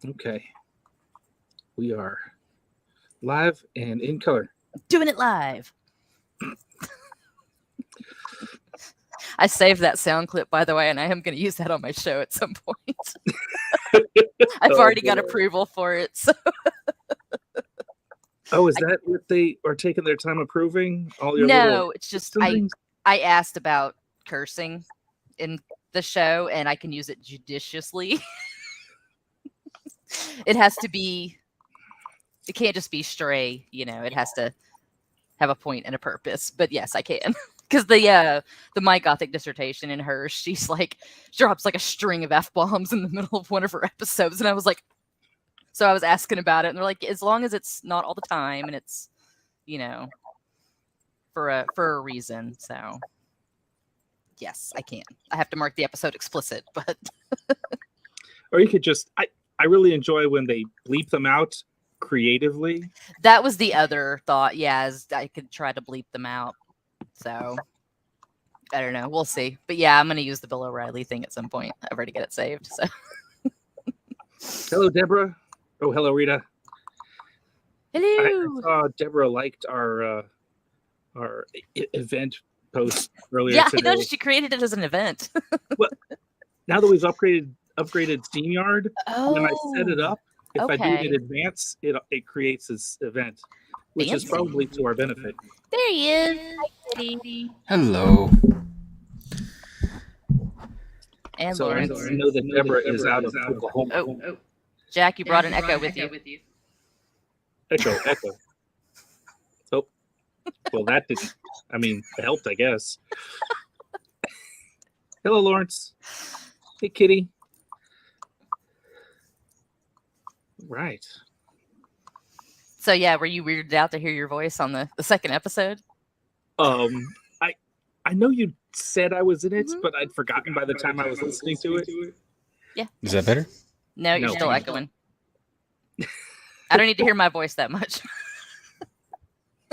Okay. We are live and in color. Doing it live. I saved that sound clip, by the way, and I am going to use that on my show at some point. I've already got approval for it. So. Oh, is that what they are taking their time approving? All your no, it's just I asked about cursing in the show, and I can use it judiciously. It has to be. It can't just be stray, it has to have a point and a purpose. But yes, I can. Because my Gothic dissertation in hers, she's like, drops like a string of F-bombs in the middle of one of her episodes. And I was like, so I was asking about it. And they're like, as long as it's not all the time and it's, for a reason. So yes, I can. I have to mark the episode explicit, but. Or you could just, I really enjoy when they bleep them out creatively. That was the other thought. Yeah, I could try to bleep them out. So I don't know. We'll see. But yeah, I'm going to use the Bill O'Reilly thing at some point. I've already got it saved. So hello, Deborah. Oh, hello, Rita. Hello. I saw Deborah liked our event post earlier. Yeah, today. I noticed you created it as an event. Well, now that we've upgraded StreamYard, when I set it up, if I do it in advance, it creates this event, which is probably to our benefit. There he is. Hi, Kitty. Hello. And so Lawrence. I know that Deborah is out of Oklahoma. Oh, Jack, you brought an echo with you. Echo. Oh, well, that didn't. I mean, it helped, I guess. Hello, Lawrence. Hey, Kitty. Right. So yeah, were you weirded out to hear your voice on the second episode? I know you said I was in it, but I'd forgotten by the time I was listening to it. Yeah. Is that better? No, you're still echoing. I don't need to hear my voice that much.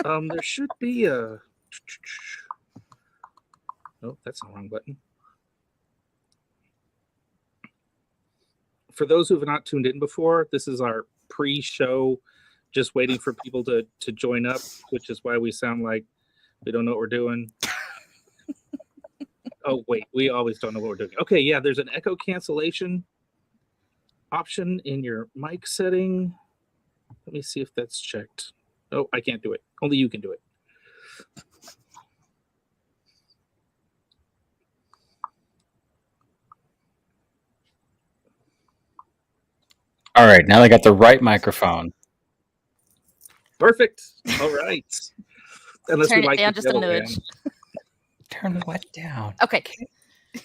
There should be a. Oh, that's the wrong button. For those who have not tuned in before, this is our pre-show, just waiting for people to join up, which is why we sound like we don't know what we're doing. Oh, wait, we always don't know what we're doing. Okay, yeah, there's an echo cancellation option in your mic setting. Let me see if that's checked. Oh, I can't do it. Only you can do it. All right, now I got the right microphone. Perfect. All right. Unless turn it down just a nudge. Turn what down? Okay.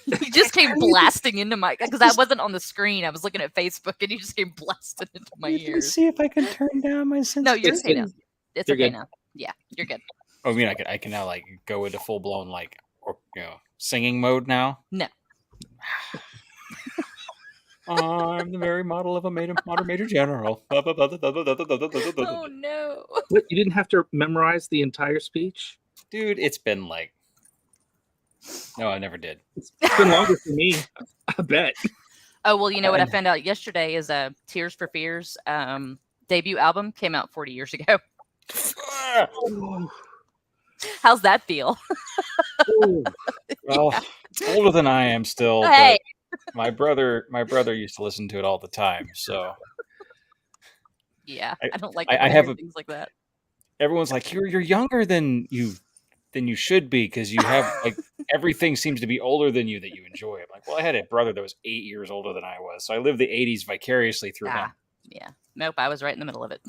You just came blasting into my, because I wasn't on the screen. I was looking at Facebook, and you just came blasting into my ears. Let's see if I can turn down my sensitivity. No, you're okay now. It's okay now. Yeah, you're good. Oh, I mean, I can now like go into full blown singing mode now. No. I'm the very model of a modern major general. Oh no! What, you didn't have to memorize the entire speech, dude. It's been like. No, I never did. It's been longer for me, I bet. Oh, well, you know what I found out yesterday is Tears for Fears debut album came out 40 years ago. How's that feel? Well, older than I am still. Hey. My brother used to listen to it all the time, so. Yeah, I don't like things like that. Everyone's like, you're younger than you should be because you have like everything seems to be older than you that you enjoy. I'm like, well, I had a brother that was 8 years older than I was, so I lived the 80s vicariously through him. Yeah, nope, I was right in the middle of it.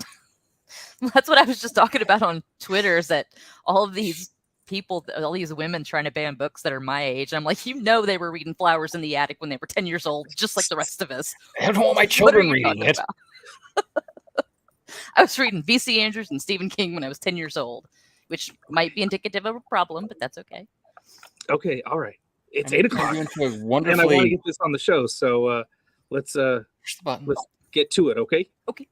That's what I was just talking about on Twitter. Is that all of these people, all these women trying to ban books that are my age? I'm like, they were reading Flowers in the Attic when they were 10 years old, just like the rest of us. I don't want my children reading it. I was reading V.C. Andrews and Stephen King when I was 10 years old. Which might be indicative of a problem, but that's okay. Okay, all right. It's 8 o'clock, and I want to get this on the show. So let's get to it. Okay. Okay.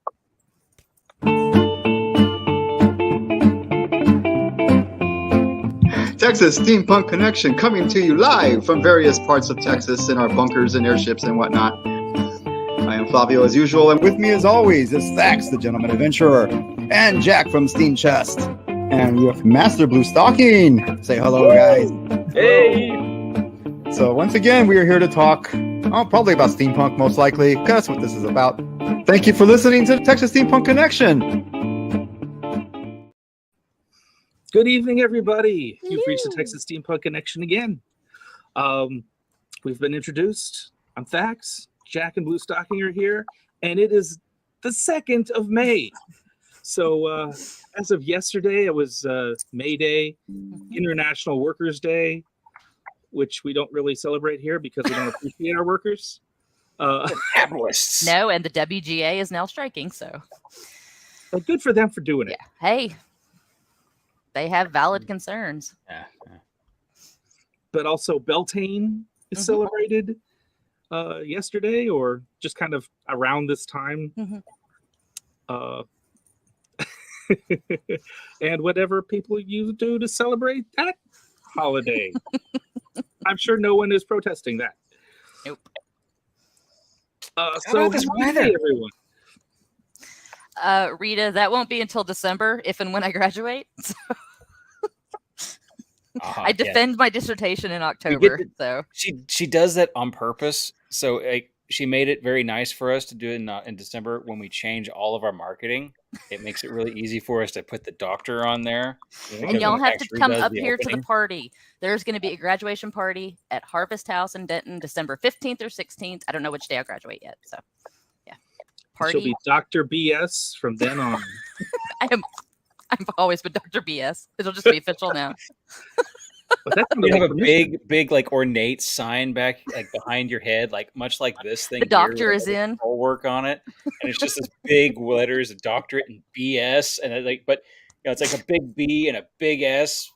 Texas Steampunk Connection coming to you live from various parts of Texas in our bunkers and airships and whatnot. I am am Flavio as usual, and with me as always is Thax, the gentleman adventurer, and Jack from Steam Chest. And we have Master Blue Stocking. Say hello, guys. Hey! So once again, we are here to talk, probably about steampunk, most likely, because that's what this is about. Thank you for listening to the Texas Steampunk Connection. Good evening, everybody. You've reached the Hello. Texas Steampunk Connection again. We've been introduced. I'm Thax. Jack and Blue Stocking are here, and it is the 2nd of May. So as of yesterday, it was May Day, International Workers' Day, which we don't really celebrate here because we don't appreciate our workers. Capitalists. No, and the WGA is now striking, so But good for them for doing it. yeah. Hey, they have valid concerns. Yeah. But also Beltane is Mhm. celebrated yesterday, or just kind of around this time. Mhm. And whatever people you do to celebrate that holiday. I'm sure no one is protesting that. Nope. So about this happy weather? day, everyone. Rita, that won't be until December, if and when I graduate. So I defend my dissertation in October. So She does that on purpose. So she made it very nice for us to do it in December when we change all of our marketing. It makes it really easy for us to put the doctor on there. and y'all have to Actually come does up the here to the opening. party. There's going to be a graduation party at Harvest House in Denton, December 15th or 16th. I don't know which day I graduate yet. So yeah, She'll party. be Dr. BS from then on. I've always been Dr. BS. It'll just be official now. But that's You have a big, like ornate sign back, like behind your head, like much like this thing. The doctor here, is in. Control work on it, and it's just this big letters, doctorate and BS, and but it's like a big B and a big S,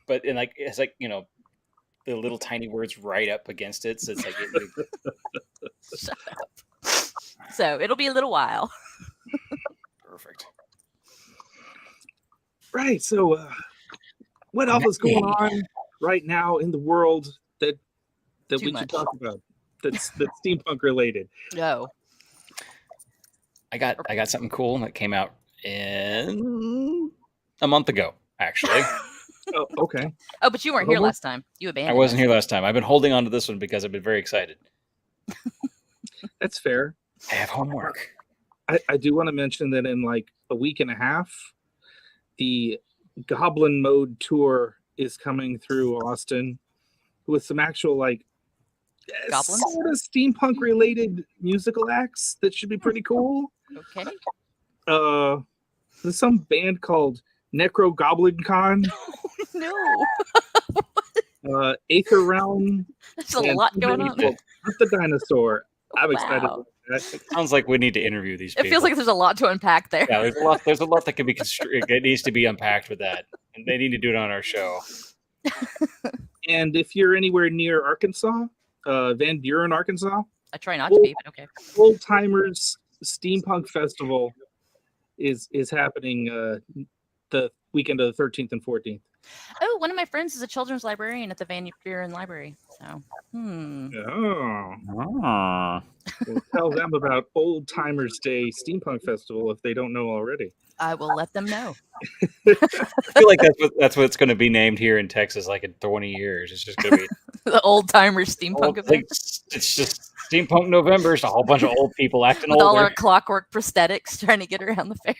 but it's like the little tiny words right up against it, so it's like Shut up. So it'll be a little while. perfect. Right. So what else is going on right now in the world that Too we much. should talk about that's steampunk related? No. I got something cool that came out in a month ago, actually. Oh, okay. Oh, but you weren't here Homework? last time. You I abandoned wasn't us. here last time. I've been holding on to this one because I've been very excited. That's fair. I have homework. I do want to mention that in like a week and a half, the Goblin Mode tour is coming through Austin with some actual like Goblins? sort of steampunk related musical acts that should be pretty cool. Okay. There's some band called Necro Goblin Con, No. Aether Realm, There's a and lot going on. Hunt the Dinosaur. I'm excited Wow. about that. Sounds like we need to interview these people. It feels like there's a lot to unpack there. Yeah, there's a lot that can be it needs to be unpacked with that, and they need to do it on our show. And if you're anywhere near Arkansas, Van Buren, Arkansas, I try not to be, but okay. Old Timers Steampunk Festival is happening the weekend of the 13th and 14th. Oh, one of my friends is a children's librarian at the Van Buren Library. So, Oh, Ah. we'll tell them about Old Timers Day Steampunk Festival if they don't know already. I will let them know. I feel like that's what it's going to be named here in Texas, like in 20 years. It's just going to be The old timers steampunk event it's just Steampunk November. It's a whole bunch of old people acting with all older. our clockwork prosthetics trying to get around the fair.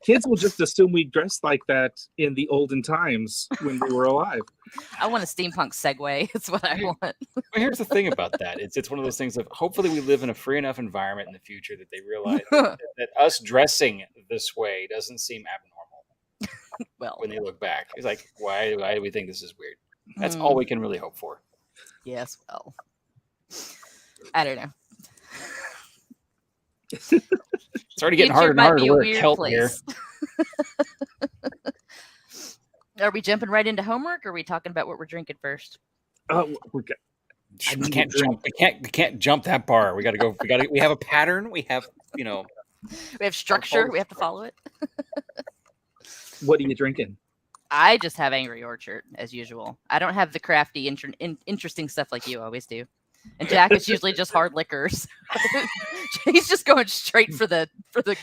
Kids will just assume we dressed like that in the olden times when we were alive. I want a steampunk Segway. It's what I want. But here's the thing about that. It's one of those things of hopefully we live in a free enough environment in the future that they realize that us dressing this way doesn't seem abnormal Well, when they look back. It's like, why do we think this is weird? That's all we can really hope for. yes, well, I don't know. It's already getting harder and harder to wear a kilt here. Are we jumping right into homework, or are we talking about what we're drinking first? We We can't jump. We can't jump that bar. We got to go. We have a pattern. We have We have structure. We have to follow it. What are you drinking? I just have Angry Orchard as usual. I don't have the crafty, interesting stuff like you always do. and Jack is usually just hard liquors. He's just going straight for the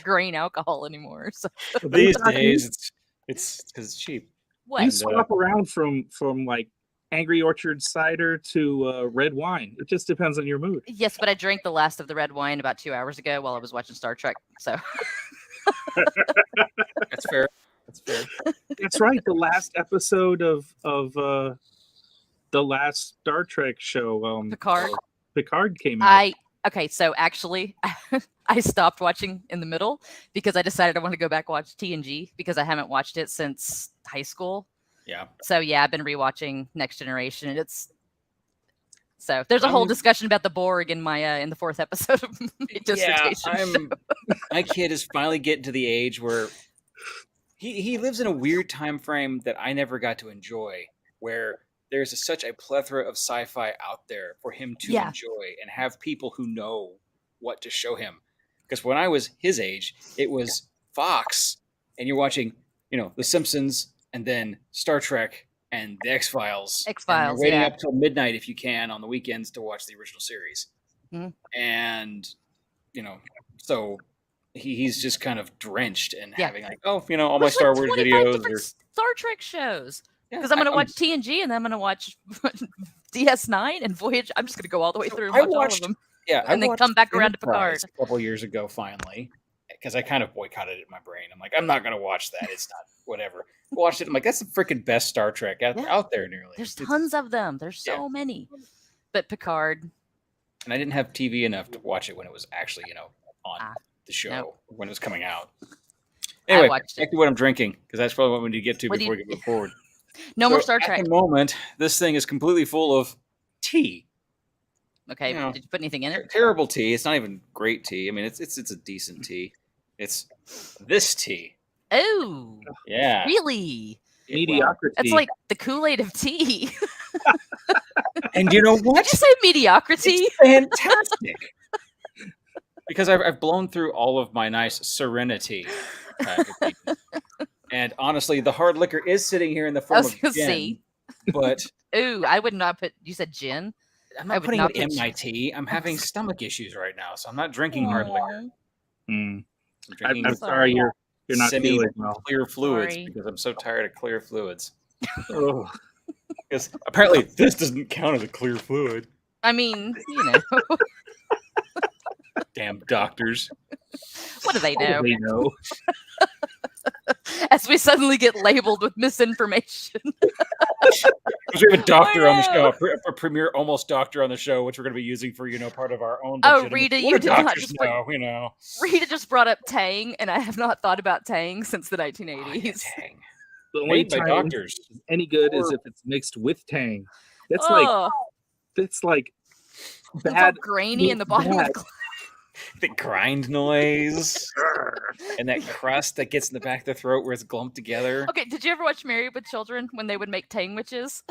grain alcohol anymore. So These days, it's because it's cheap. what? You swap around from like Angry Orchard cider to red wine. It just depends on your mood. Yes, but I drank the last of the red wine about 2 hours ago while I was watching Star Trek. So That's fair. That's fair. That's right. The last episode of the last Star Trek show, Picard. came out. Okay, so actually, I stopped watching in the middle because I decided I want to go back watch TNG because I haven't watched it since high school. Yeah. So yeah, I've been rewatching Next Generation, and so there's a whole discussion about the Borg in my in the 4th episode of my dissertation. My kid is finally getting to the age where he lives in a weird time frame that I never got to enjoy, where there's such a plethora of sci-fi out there for him to enjoy and have people who know what to show him. Because when I was his age, it was Fox, and you're watching, The Simpsons, and then Star Trek, and the X-Files. X-Files, you're waiting up till midnight if you can on the weekends to watch the original series. Mm-hmm. And, so he's just kind of drenched in having all my Star Wars videos. Or Star Trek shows. Because I'm going to watch TNG, and then I'm going to watch DS9 and Voyage. I'm just going to go all the way through and watch all of them. Yeah, and then come back around to Picard. A couple years ago, finally, because I kind of boycotted it in my brain. I'm like, I'm not going to watch that. It's not whatever. Watched it. I'm like, that's the freaking best Star Trek out there, nearly. There's tons of them. There's so many. But Picard. And I didn't have TV enough to watch it when it was actually, on the show when it was coming out. Anyway, back to what I'm drinking, because that's probably what we need to get to before we move forward. No more Star Trek. At the moment, this thing is completely full of tea. Okay, did you put anything in it? Terrible tea. It's not even great tea. I mean, it's a decent tea. It's this tea. Oh, yeah. Really? Mediocrity. That's like the Kool-Aid of tea. And you know what? Did you say mediocrity? It's fantastic. Because I've blown through all of my nice Serenity. And honestly, the hard liquor is sitting here in the form of gin. But ooh, I would not put. You said gin. I'm not putting it in my tea. I'm having stomach issues right now, so I'm not drinking hard liquor. I'm sorry, you're not feeling well. Clear fluids because I'm so tired of clear fluids. Because apparently this doesn't count as a clear fluid. I mean, Damn doctors. What do they know? They know. As we suddenly get labeled with misinformation. Because we have a doctor on the show, a premier almost doctor on the show, which we're going to be using for, part of our own. Oh, Rita, you did not just know, Rita just brought up Tang, and I have not thought about Tang since the 1980s. Tang. The only Made by doctors. Any good is if it's mixed with Tang. That's like bad. It's grainy in the bottom of the glass. The grind noise and that crust that gets in the back of the throat where it's glumped together. Okay, did you ever watch Married with Children when they would make tangwiches?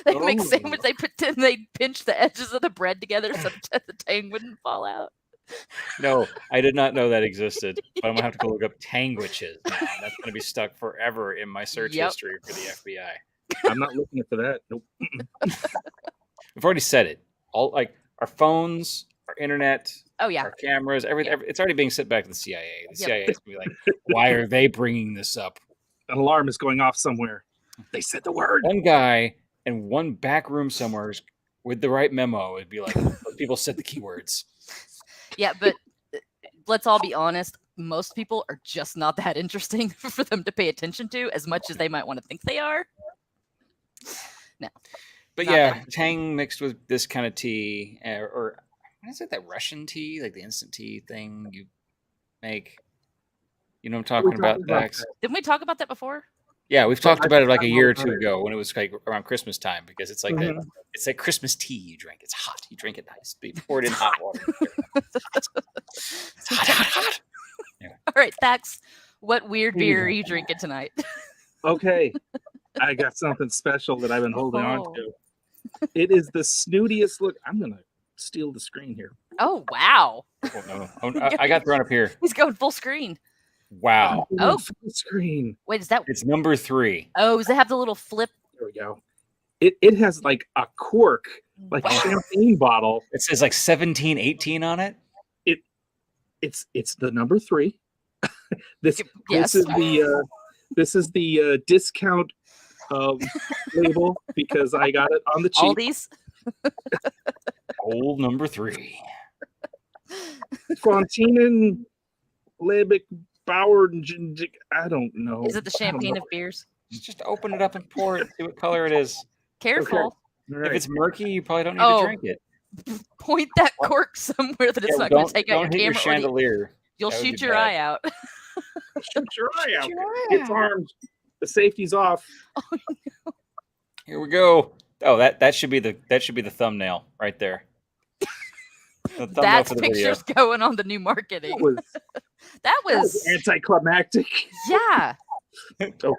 They'd make sandwich. They'd pinch the edges of the bread together so that the tang wouldn't fall out. No, I did not know that existed. But I'm gonna have to go look up tangwiches now. That's gonna be stuck forever in my search history for the FBI. I'm not looking for that. Nope. We've already said it. All our phones. Our internet, our cameras, everything. It's already being sent back to the CIA. The CIA is going to be like, why are they bringing this up? An alarm is going off somewhere. They said the word. One guy in one back room somewhere with the right memo would be like, people said the keywords. Yeah, but let's all be honest. Most people are just not that interesting for them to pay attention to as much as they might want to think they are. No. But yeah, Tang mixed with this kind of tea or what is it, that Russian tea, like the instant tea thing you make? You know what I'm talking about, Dax? Didn't we talk about that before? Yeah, we've talked about it like a year or two ago when it was like around Christmas time because it's like it's like Christmas tea you drink. It's hot. You drink it nice. You pour it in hot water. It's hot. Yeah. All right, Dax, what weird beer are you drinking tonight? Okay, I got something special that I've been holding on to. It is the snootiest look. I'm going to steal the screen here. Oh, wow. Oh, no. I got thrown up here. He's going full screen. Wow. Oh, full screen. Wait, is that? It's number 3. Oh, does it have the little flip? There we go. It has like a cork like Wow. champagne bottle. It says like 1718 on it. It's the number 3. This Yes. this is the discount label because I got it on the cheap. Aldi's. Old number 3. Fontinen, Lebeck, Bauer, I don't know. Is it the champagne of beers? Just open it up and pour it. See what color it is. Careful. All right. If it's murky, you probably don't need Oh. to drink it. Point that cork somewhere that it's not going to take out your don't hit your camera. or chandelier. You'll That would shoot be your bad. eye out. Shoot your eye out. Your eye It's out. armed. The safety's off. Here we go. Oh, that should be the thumbnail right there. The thumbnail That's for the video. pictures going on the new marketing. That That was was, anticlimactic. yeah. Okay.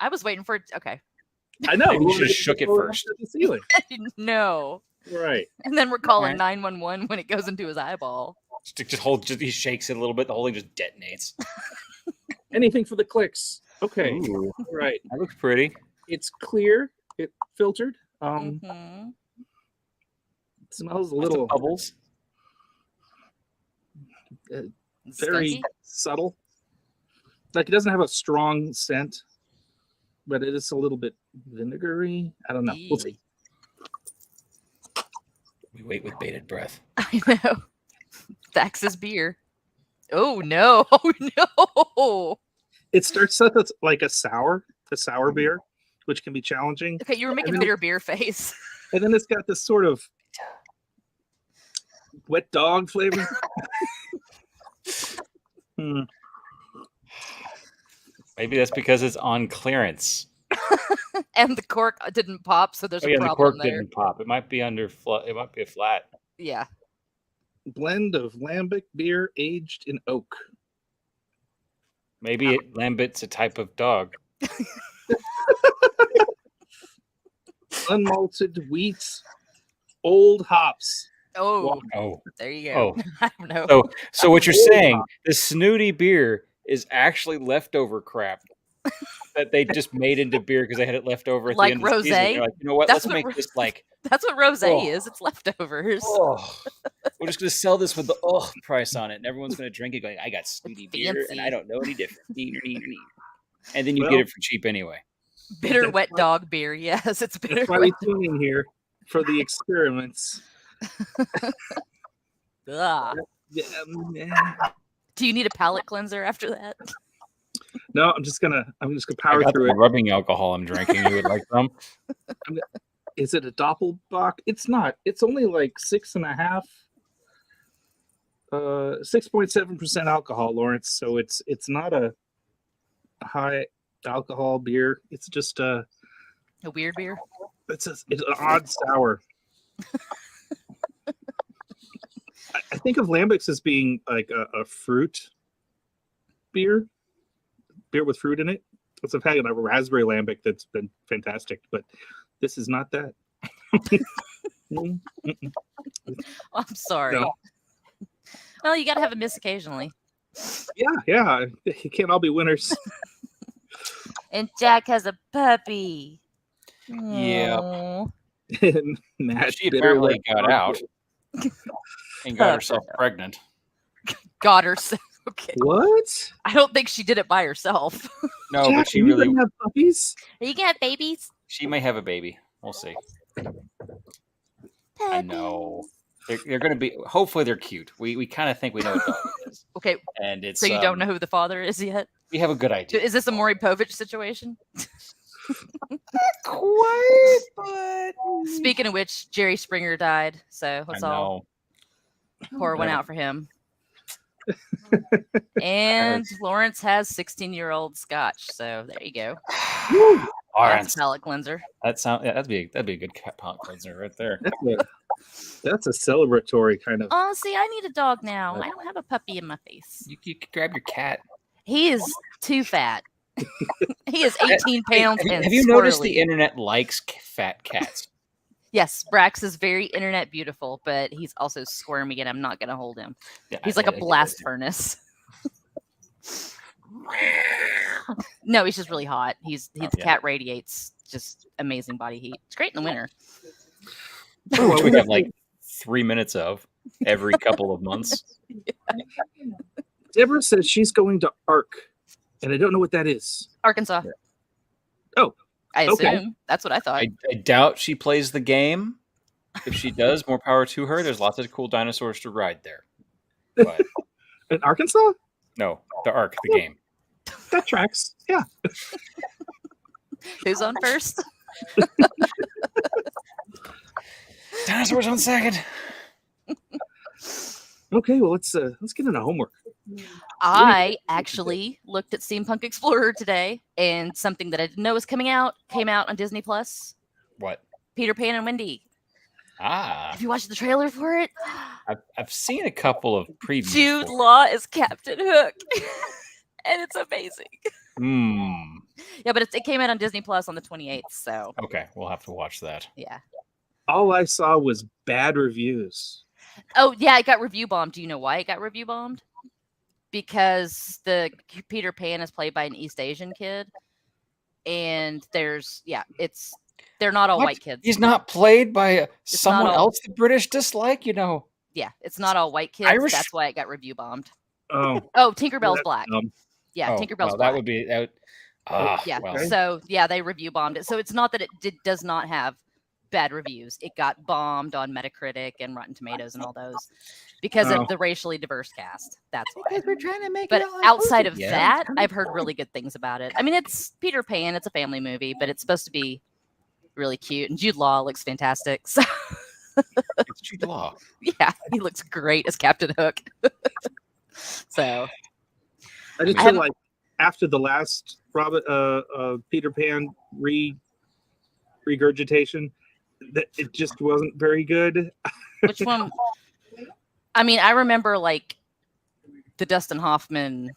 I was waiting for it. Okay. I know. Maybe you we should've wanted shook to it go first. up to the ceiling. I didn't know. Right. And then we're calling Alright. 911 when it goes into his eyeball. He shakes it a little bit. The whole thing just detonates. Anything for the clicks. Okay. Ooh, All right. that looks pretty. It's clear. It filtered. Mhm. It smells a Lots of little bubbles. very Skunky? subtle. Like it doesn't have a strong scent, but it is a little bit vinegary. I don't know. We'll see. We wait with bated breath. I know. Thax's beer. Oh no! Oh no! It starts out as like a sour beer, which can be challenging. Okay, you were making then- bitter beer face. And then it's got this sort of wet dog flavor. Hmm. Maybe that's because it's on clearance. And the cork didn't pop, so there's Oh a yeah, the problem cork there. didn't pop. It might be it might be a flat. Yeah. Blend of lambic beer aged in oak. Maybe Lambit's a type of dog. Unmalted wheat, old hops. Oh, Oh, there you go. oh. I don't know. So what you're old saying? hop. The snooty beer is actually leftover crap that they just made into beer because they had it left over at Like the end of the season. rosé? They're like, you know what? That's Let's what make this like. That's what rosé Oh. is. It's leftovers. Oh, we're just gonna sell this with the price on it, and everyone's gonna drink it going, "I got snooty beer, and Fancy. I don't know any different." And then you Well- get it for cheap anyway. Bitter That's wet why- dog beer. Yes, it's bitter That's why wet. we tune in here for the experiments. Ugh. Yeah, Do you need a palate cleanser after that? no, I'm just gonna I power got through the it. rubbing alcohol I'm drinking. You would like some? Is it a Doppelbock? It's not. It's only like 6.5, 6.7% alcohol, Lawrence. So it's not a high alcohol beer. It's just A weird beer? it's an odd sour. I think of lambics as being like a fruit beer with fruit in it. Because I've had a raspberry lambic that's been fantastic, but this is not that. Mm, mm-mm. I'm sorry. No. Well, you got to have a miss occasionally. Yeah, it can't all be winners. And Jack has a puppy. Yep. Aw. And Matt She bitter apparently wet got dog out beer. and got herself pregnant. Got herself. Okay. What? I don't think she did it by herself. No, Jack, but she are you really gonna have puppies? Are you gonna have babies? she may have a baby. We'll see. I know. They're going to be. Hopefully, they're cute. We kind of think we know what dog it is, Okay, and it's. so you don't know who the father is yet? We have a good idea. Is this a Maury Povich situation? Quite, but Speaking of which, Jerry Springer died, so let's I all know. pour one out for him. And Lawrence has 16-year-old Scotch, so there you go. All right, That's a palate cleanser. that'd be a good palate cleanser right there. That's a celebratory kind of. Oh, see, I need a dog now. I don't have a puppy in my face. You could grab your cat. He is too fat. He is 18 pounds and Have you noticed squirrely. the internet likes fat cats? Yes, Brax is very internet beautiful, but he's also squirmy, and I'm not going to hold him. Yeah, He's like a blast furnace. No, he's just really hot. The Yeah. cat radiates just amazing body heat. It's great in the winter. Which we have like 3 minutes of every couple of months. Deborah says she's going to ARC, and I don't know what that is. Arkansas. Oh, I assume. okay. That's what I thought. I doubt she plays the game. If she does, more power to her. There's lots of cool dinosaurs to ride there. But In Arkansas? no, the Ark, the game. That tracks. Yeah. Who's on first? Dinosaurs on second. Okay, well let's get into homework. I actually looked at Steampunk Explorer today, and something that I didn't know came out on Disney Plus. What? Peter Pan and Wendy. Ah, Have you watched the trailer for it? I've seen a couple of previews. Jude for it. Law is Captain Hook, and it's amazing. Yeah, but it came out on Disney Plus on the 28th, so Okay, we'll have to watch that. yeah. All I saw was bad reviews. Oh yeah, it got review bombed. Do you know why it got review bombed? Because the Peter Pan is played by an East Asian kid, and they're not all What? white kids. He's not played by someone all- else the British dislike, you know. Yeah, it's not all white kids. Irish? That's why it got review bombed. Oh, Oh, Tinkerbell's that's black. dumb. Yeah, Oh, Tinkerbell's well, black. that would be Yeah. well, Okay. So yeah, they review bombed it. So it's not that it does not have bad reviews. It got bombed on Metacritic and Rotten Tomatoes and all those because Oh. of the racially diverse cast. That's why. we're trying to make But outside of Yeah. that, I've heard really good things about it. I mean, it's Peter Pan. It's a family movie, but it's supposed to be really cute. And Jude Law looks fantastic. So It's Jude Law. yeah, he looks great as Captain Hook. So I just I feel haven't- like after the last Peter Pan regurgitation, that it just wasn't very good. which one? I mean, I remember like the Dustin Hoffman,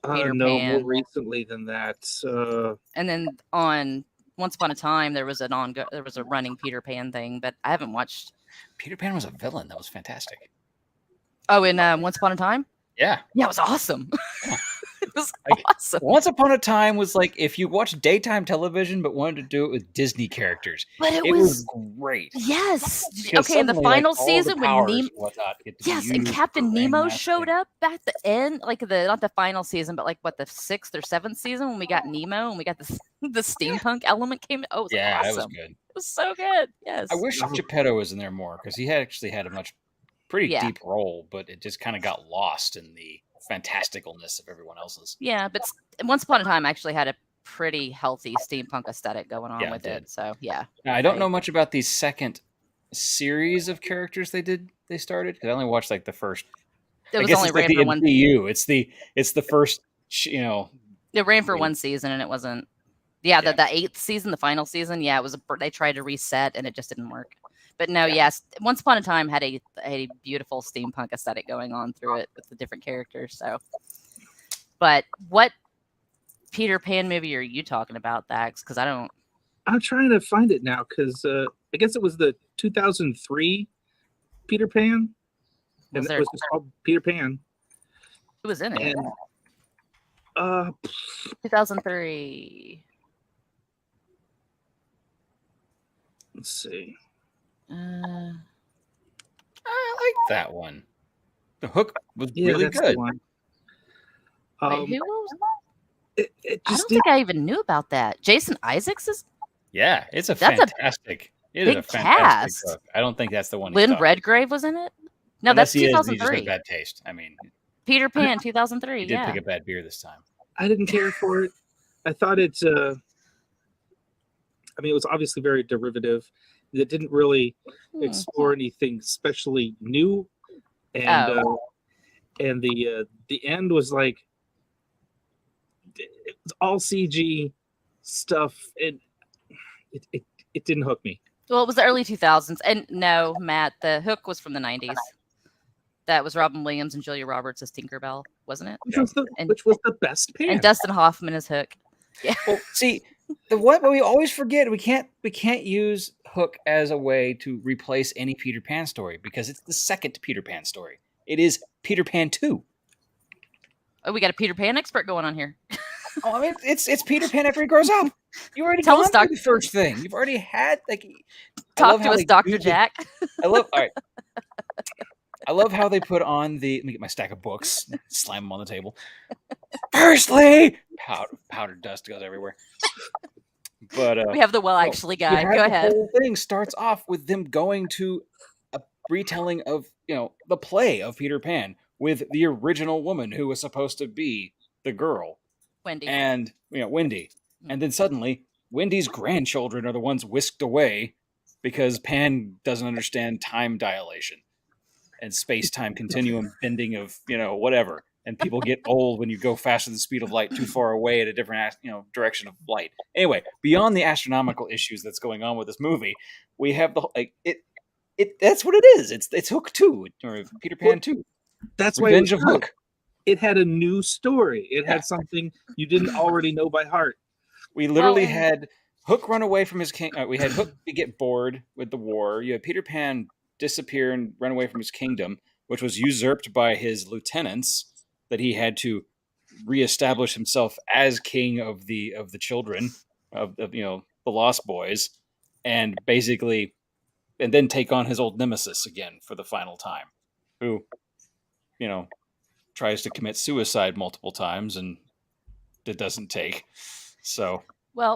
Peter No, Pan. more recently than that. and then on Once Upon a Time there was a running Peter Pan thing, but I haven't watched. Peter Pan was a villain. That was fantastic. Oh, in Once Upon a Time, Yeah. yeah, it was awesome. It was Like, awesome. Once Upon a Time was like if you watched daytime television but wanted to do it with Disney characters. But it It was was great. yes. Because Okay, in the suddenly, like, final all the season when powers Nemo, and whatnot get to be yes, and used Captain for Nemo Grandmaster. showed up at the end, like not the final season, but like what the 6th or 7th season when we got Nemo and we got the steampunk element came. Oh, it was Yeah, awesome. that was good. It was so good. Yes. I wish Geppetto was in there more because he actually had a pretty Yeah. deep role, but it just kind of got lost in the fantasticalness of everyone else's. Yeah, but Once Upon a Time actually had a pretty healthy steampunk aesthetic going on Yeah, it with did. it. So yeah, Now, I don't Right. know much about the second series of characters they started because I only watched like the first. it I was guess only it's like ran the for one. MCU. It's the first. It ran for Yeah. one season and it wasn't. Yeah, Yeah. the 8th season, the final season. Yeah, it was. They tried to reset and it just didn't work. But no, Yeah. yes, Once Upon a Time had a beautiful steampunk aesthetic going on through it with the different characters. So, but what Peter Pan movie are you talking about, Thax? Because I don't. I'm trying to find it now because I guess it was the 2003 Peter Pan, Was and there? it was just called Peter Pan. Who was in it? And 2003. let's see. I like that one. The hook was Yeah, really that's good. the one. Wait, who was? It I just don't think I even knew about that. Jason Isaacs is Yeah, it's a That's a fantastic. It is a big fantastic cast. book. I don't think that's the one. Lynn he's talking- Redgrave was in it. No, Unless that's he is, he just has 2003. bad taste. I mean, Peter Pan, 2003. he did Yeah. pick a bad beer this time. I didn't care for it. I thought it. I mean, it was obviously very derivative. It didn't really Hmm. explore anything especially new, and the end was like it was all CG stuff. It didn't hook me. Well, it was the early 2000s. And no, Matt, the hook was from the 90s. That was Robin Williams and Julia Roberts as Tinkerbell, wasn't it? Which, Yeah. was the best Pan. And Dustin Hoffman as Hook. Well, see, what we always forget, we can't use Hook as a way to replace any Peter Pan story because it's the second Peter Pan story. It is Peter Pan 2. Oh, we got a Peter Pan expert going on here. Oh, I mean, it's Peter Pan after he grows up. You already Tell gone us, through Doc. the first thing. You've already had like. Talk to us, Dr. Jack. I love. All right. I love how they put on the. Let me get my stack of books. Slam them on the table. Firstly, powder dust goes everywhere. But We have the actually you guide. have Go the ahead. whole thing starts off with them going to a retelling of the play of Peter Pan with the original woman who was supposed to be the girl, Wendy. and Wendy, and then suddenly Wendy's grandchildren are the ones whisked away because Pan doesn't understand time dilation and space-time continuum bending of whatever, and people get old when you go faster than the speed of light too far away at a different direction of light. Anyway, beyond the astronomical issues that's going on with this movie, we have that's what it is. It's Hook 2 or Peter Pan 2. That's Revenge why it of was Hook. It had a new story. It had something you didn't already know by heart. We literally had Hook run away from his king. We had Hook get bored with the war. You had Peter Pan disappear and run away from his kingdom, which was usurped by his lieutenants, that he had to reestablish himself as king of the children of the Lost Boys, and then take on his old nemesis again for the final time, who tries to commit suicide multiple times and it doesn't take. So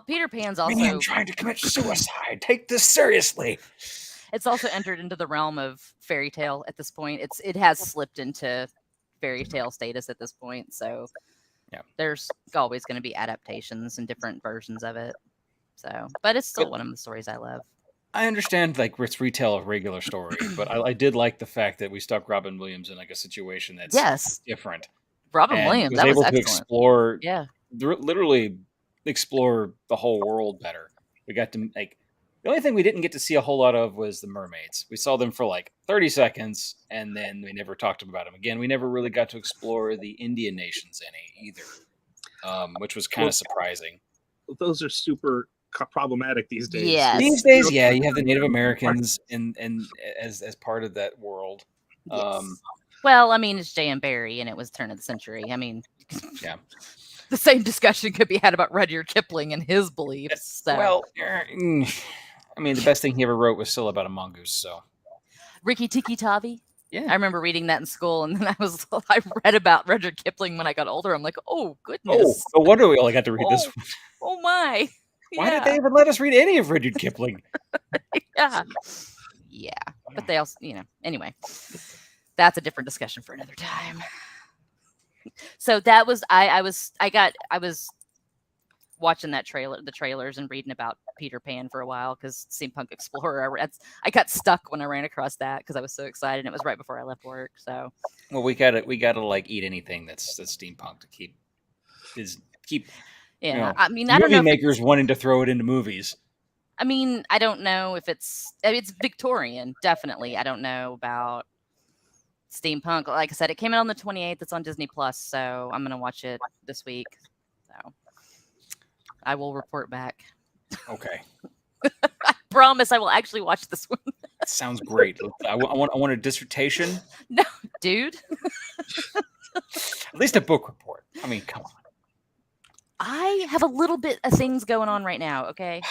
Peter Pan's also I'm trying to commit suicide. Take this seriously. It's also entered into the realm of fairy tale at this point. It has slipped into fairy tale status at this point. So there's always going to be adaptations and different versions of it. So, but it's still one of the stories I love. I understand it's retell a regular story, but I did like the fact that we stuck Robin Williams in a situation that's different. Robin Williams, that was excellent. Explore, literally explore the whole world better. We got to the only thing we didn't get to see a whole lot of was the mermaids. We saw them for 30 seconds, and then we never talked about them again. We never really got to explore the Indian nations any either, which was kind of surprising. Those are super problematic these days. Yes. These days, you have the Native Americans and as part of that world. Yes. Well, I mean, it's J.M. Barrie, and it was turn of the century. I mean, the same discussion could be had about Rudyard Kipling and his beliefs. So. Well, I mean, the best thing he ever wrote was still about a mongoose. So, Rikki Tikki Tavi. Yeah, I remember reading that in school, and then I read about Rudyard Kipling when I got older. I'm like, oh goodness. Oh, no wonder we only got to read this one. Oh my. Why did they even let us read any of Rudyard Kipling? Yeah. But they also, anyway, that's a different discussion for another time. So that was, I was watching the trailers and reading about Peter Pan for a while because Steampunk Explorer. I got stuck when I ran across that because I was so excited. And it was right before I left work. So, well, we gotta eat anything that's steampunk to keep. Yeah, I mean, I don't know. Movie makers wanting to throw it into movies. I mean, I don't know if it's Victorian, definitely. I don't know about steampunk. Like I said, it came out on the 28th. It's on Disney Plus, so I'm gonna watch it this week. So I will report back. Okay. I promise I will actually watch this one. Sounds great. I want a dissertation. No, dude. At least a book report. I mean, come on. I have a little bit of things going on right now, okay?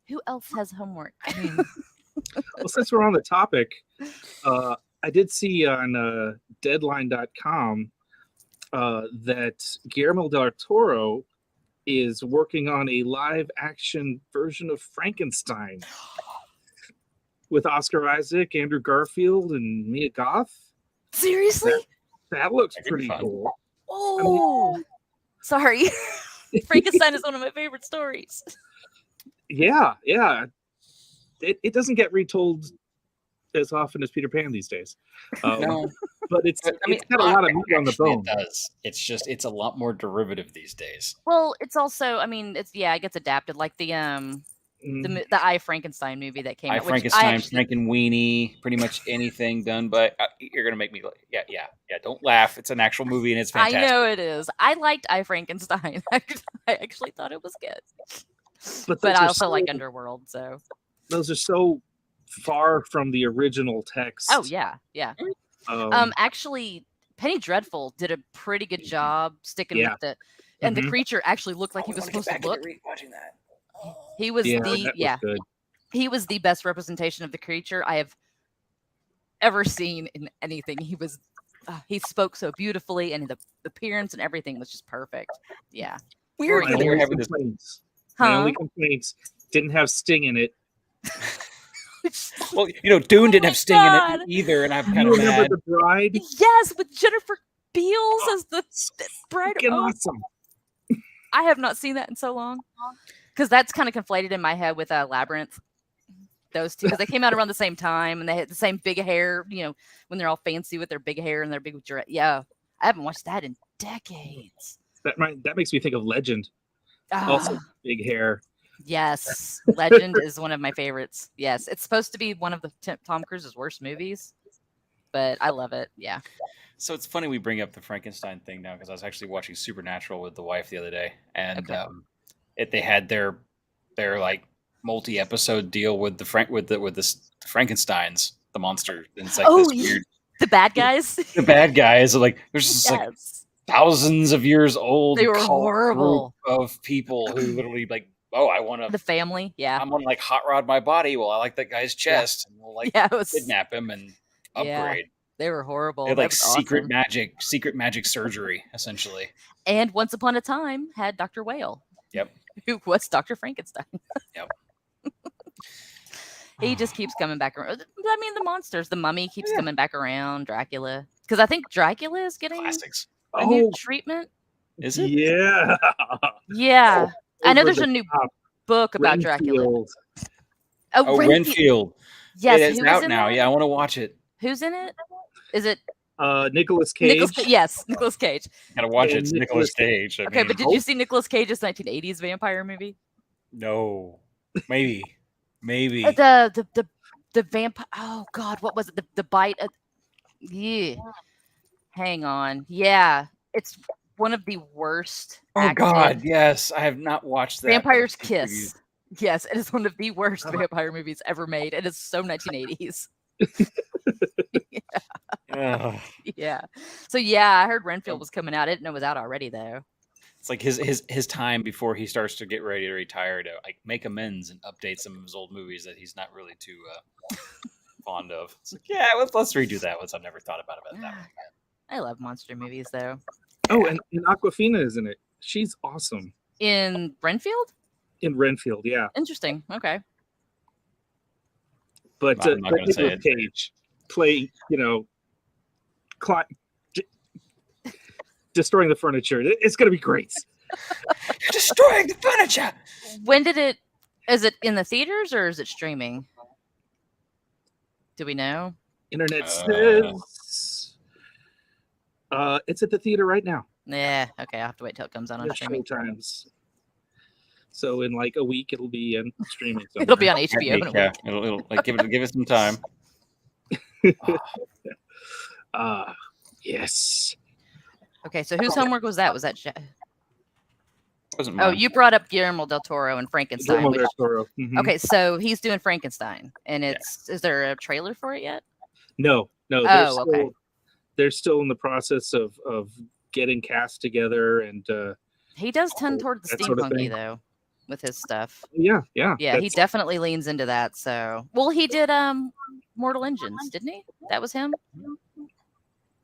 Who else has homework? Well, since we're on the topic, I did see on Deadline.com that Guillermo del Toro is working on a live-action version of Frankenstein with Oscar Isaac, Andrew Garfield, and Mia Goth. Seriously? That looks pretty cool. Oh, sorry. Frankenstein is one of my favorite stories. Yeah. It doesn't get retold as often as Peter Pan these days. No, but it's got a lot of meat on the bone. It does. It's a lot more derivative these days. Well, it's also, I mean, it gets adapted, like the I, Frankenstein movie that came out. Frankenstein, Frankenweenie, pretty much anything done. But you're gonna make me, yeah. Don't laugh. It's an actual movie and it's fantastic. I know it is. I liked I, Frankenstein. I actually thought it was good. But I also like Underworld. So those are so far from the original text. Oh yeah. Actually, Penny Dreadful did a pretty good job sticking with the. and the Mhm. creature actually looked like he was supposed to look. Watching that. He was Yeah, the that was good. he was the best representation of the creature I have ever seen in anything. He spoke so beautifully, and the appearance and everything was just perfect. Yeah. Weird Rory that they were Kinnear. having this. My Huh? only complaints didn't have Sting in it. Well, Dune didn't Oh have Sting in God. it either, and I'm You kind of remember mad. The Bride? Yes, with Jennifer Beals as the bride. Freaking Oh, awesome. I have not seen that in so long. Because that's kind of conflated in my head with Labyrinth. Those two, because they came out around the same time, and they had the same big hair. When they're all fancy with their big hair and their big dress. Yeah, I haven't watched that in decades. That makes me think of Legend. Ah, Also, big hair. yes, Legend is one of my favorites. Yes, it's supposed to be one of the Tom Cruise's worst movies, but I love it. Yeah. So it's funny we bring up the Frankenstein thing now because I was actually watching Supernatural with the wife the other day, and Okay. they had their like multi-episode deal with the Frankensteins, the monster, and it's like this weird. The bad guys. The bad guys are like there's just like Yes. thousands of years old. They were cult horrible. group of people who literally like, oh, I want The to. family. Yeah. I'm gonna like hot rod my body. Well, I like that guy's chest, and we'll like Yeah. It was. kidnap him and Yeah. upgrade. They were horrible. They had That like was secret awesome. magic surgery, essentially. And Once Upon a Time had Dr. Whale. Yep. Who was Dr. Frankenstein. Yep. He just keeps coming back around. I mean, the monsters. The Mummy keeps coming back around. Dracula. Because I think Dracula is getting Classics. a new treatment. Is it? Yeah. Yeah. I know Over there's the a new top. book about Dracula. Renfield. Oh, Renfield. Yes. It's who is out in now. that? Yeah, I want to watch it. Who's in it? Is it Nicolas Cage. Yes, Nicolas Cage. Gotta watch it. And It's Nicolas Cage. Okay, but did you see Nicolas Cage's 1980s vampire movie? No. Maybe. The vampire. Oh God, what was it? The bite. Yeah. Hang on. Yeah, it's one of the worst. Oh God, yes. I have not watched that. Vampire's Kiss. Yes, it is one of the worst vampire movies ever made. It is so 1980s. Yeah. So yeah, I heard Renfield was coming out. I didn't know it was out already though. It's like his time before he starts to get ready to retire to like make amends and update some of his old movies that he's not really too fond of. It's like, yeah, let's redo that once. I've never thought about that one again. I love monster movies though. Oh, and Aquafina is in it. She's awesome. In Renfield? In Renfield, yeah. Interesting. Okay. But I'm not gonna say Nicolas Cage play, destroying the furniture. It's going to be great. You're destroying the furniture. When did it? Is it in the theaters or is it streaming? Do we know? Internet says it's at the theater right now. Yeah. Okay. I'll have to wait till it comes out on streaming. Showtimes. So in like a week, it'll be in streaming. Somewhere. It'll be on HBO in a Yeah, week. it'll like give it some time. Yes. Okay. So whose homework was that? Was that? Wasn't Oh, mine. you brought up Guillermo del Toro and Frankenstein. Guillermo Which, del Toro. Mhm. okay, so he's doing Frankenstein, and is there a trailer for it yet? No. Oh, okay. They're still in the process of getting cast together, and He does tend toward the that sort of steampunky thing. though, with his stuff. yeah. Yeah, he that's- definitely leans into that. So, well, he did Mortal Engines, didn't he? That was him.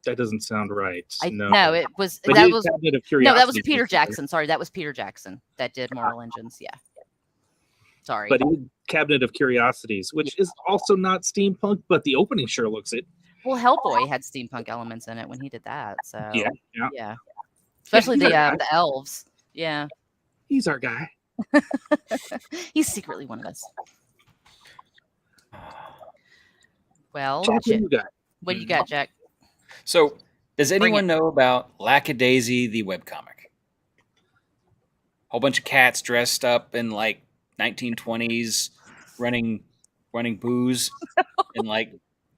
That doesn't sound right. No, it was But that he was Cabinet of no, that was Curiosities, Peter basically. Jackson. Sorry, that was Peter Jackson that did Mortal Engines. Yeah. Sorry. But he did Cabinet of Curiosities, which is also not steampunk, but the opening sure looks it. Well, Hellboy had steampunk elements in it when he did that. So Yeah. especially he's our the elves. Yeah, He's our guy. he's secretly one of us. Well, Jack, what do you got? what do you got, Jack? So, does Bring anyone know about Lackadaisy, the webcomic? Whole bunch of cats dressed up in like 1920s, running booze, and like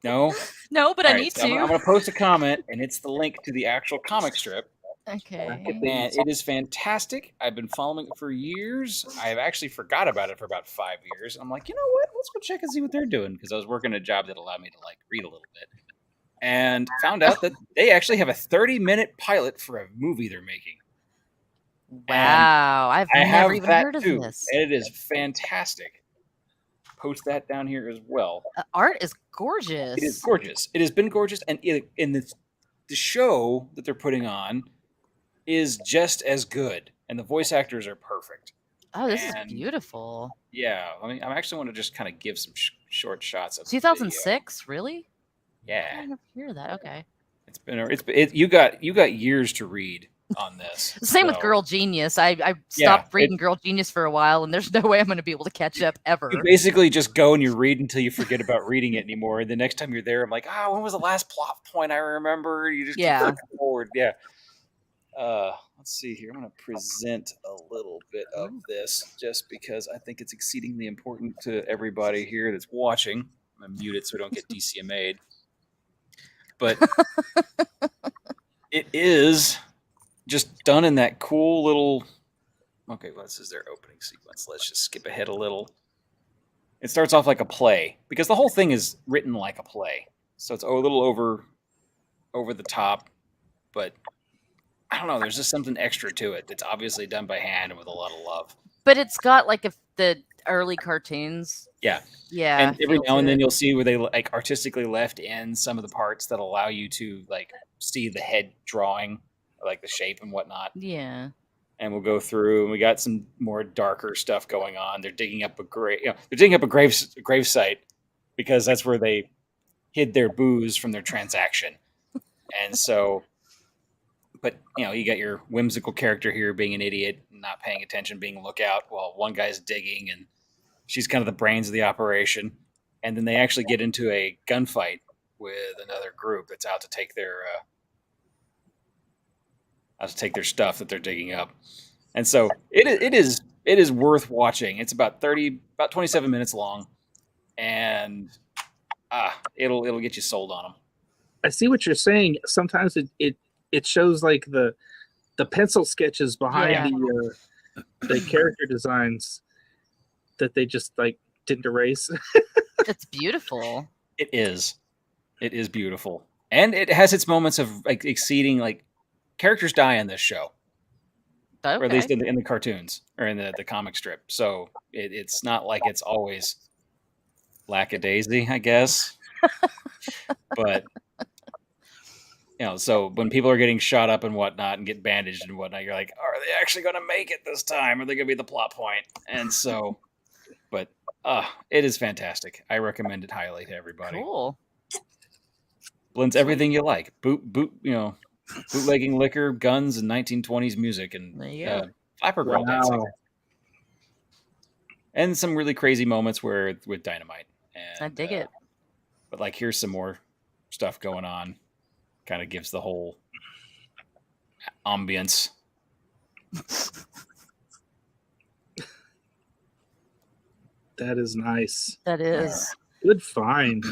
no. No, but I All right, need so to. I'm gonna post a comment, and it's the link to the actual comic strip, Okay. and it is fantastic. I've been following it for years. I've actually forgot about it for about 5 years. I'm like, you know what? Let's go check and see what they're doing because I was working a job that allowed me to like read a little bit, and found out that they actually have a 30-minute pilot for a movie they're making. Wow, I've I never have even that heard of too, this. and it is fantastic. Post that down here as well. Art is It is gorgeous. gorgeous. It has been gorgeous, and the show that they're putting on is just as good, and the voice actors are perfect. Oh, this is And beautiful. yeah, I mean, I actually want to just kind of give some short shots of the video. 2006, really? I Yeah, never hear that. Okay. you got years to read on this. Same with so- Girl Genius. I stopped reading Girl Genius for a while, and there's no way I'm going to be able to catch up ever. You basically just go and you read until you forget about reading it anymore. And the next time you're there, I'm like, when was the last plot point I remember? You just keep Yeah. looking forward. Yeah. Let's see here. I'm going to present a little bit of this just because I think it's exceedingly important to everybody here that's watching. I'm going to mute it so I don't get DCMA'd. But it is just done in that cool little... Okay, well, this is their opening sequence. Let's just skip ahead a little. It starts off like a play because the whole thing is written like a play. So it's a little over the top, but I don't know. There's just something extra to it. It's obviously done by hand and with a lot of love. But it's got like the early cartoons. Yeah. Yeah. And every feel now and to then it. you'll see where they like artistically left in some of the parts that allow you to like see the head drawing, like the shape and whatnot. Yeah. And we'll go through, and we got some more darker stuff going on. They're digging up a grave. They're digging up a grave site because that's where they hid their booze from their transaction. And so, but you got your whimsical character here being an idiot, not paying attention, being a lookout, while one guy's digging, and she's kind of the brains of the operation. And then they actually get into a gunfight with another group that's out to take their stuff that they're digging up. And so it is worth watching. It's about 27 minutes long, and it'll get you sold on them. I see what you're saying. Sometimes it shows like the pencil sketches behind the character designs that they just like didn't erase. It's beautiful. It is beautiful, and it has its moments of like exceeding like characters die in this show. Okay. Or at least in the cartoons or in the comic strip. So it's not like it's always lackadaisy, I guess. But, so when people are getting shot up and whatnot and get bandaged and whatnot, you're like, are they actually going to make it this time? Are they going to be the plot point? And so, but it is fantastic. I recommend it highly to everybody. Cool. Blends everything you like. Bootlegging liquor, guns, and 1920s music, and There you go. flapper girl dancing, and some really crazy moments with dynamite. And, I dig it. But like, here's some more stuff going on. Kind of gives the whole ambience. That is nice. That is. Good find.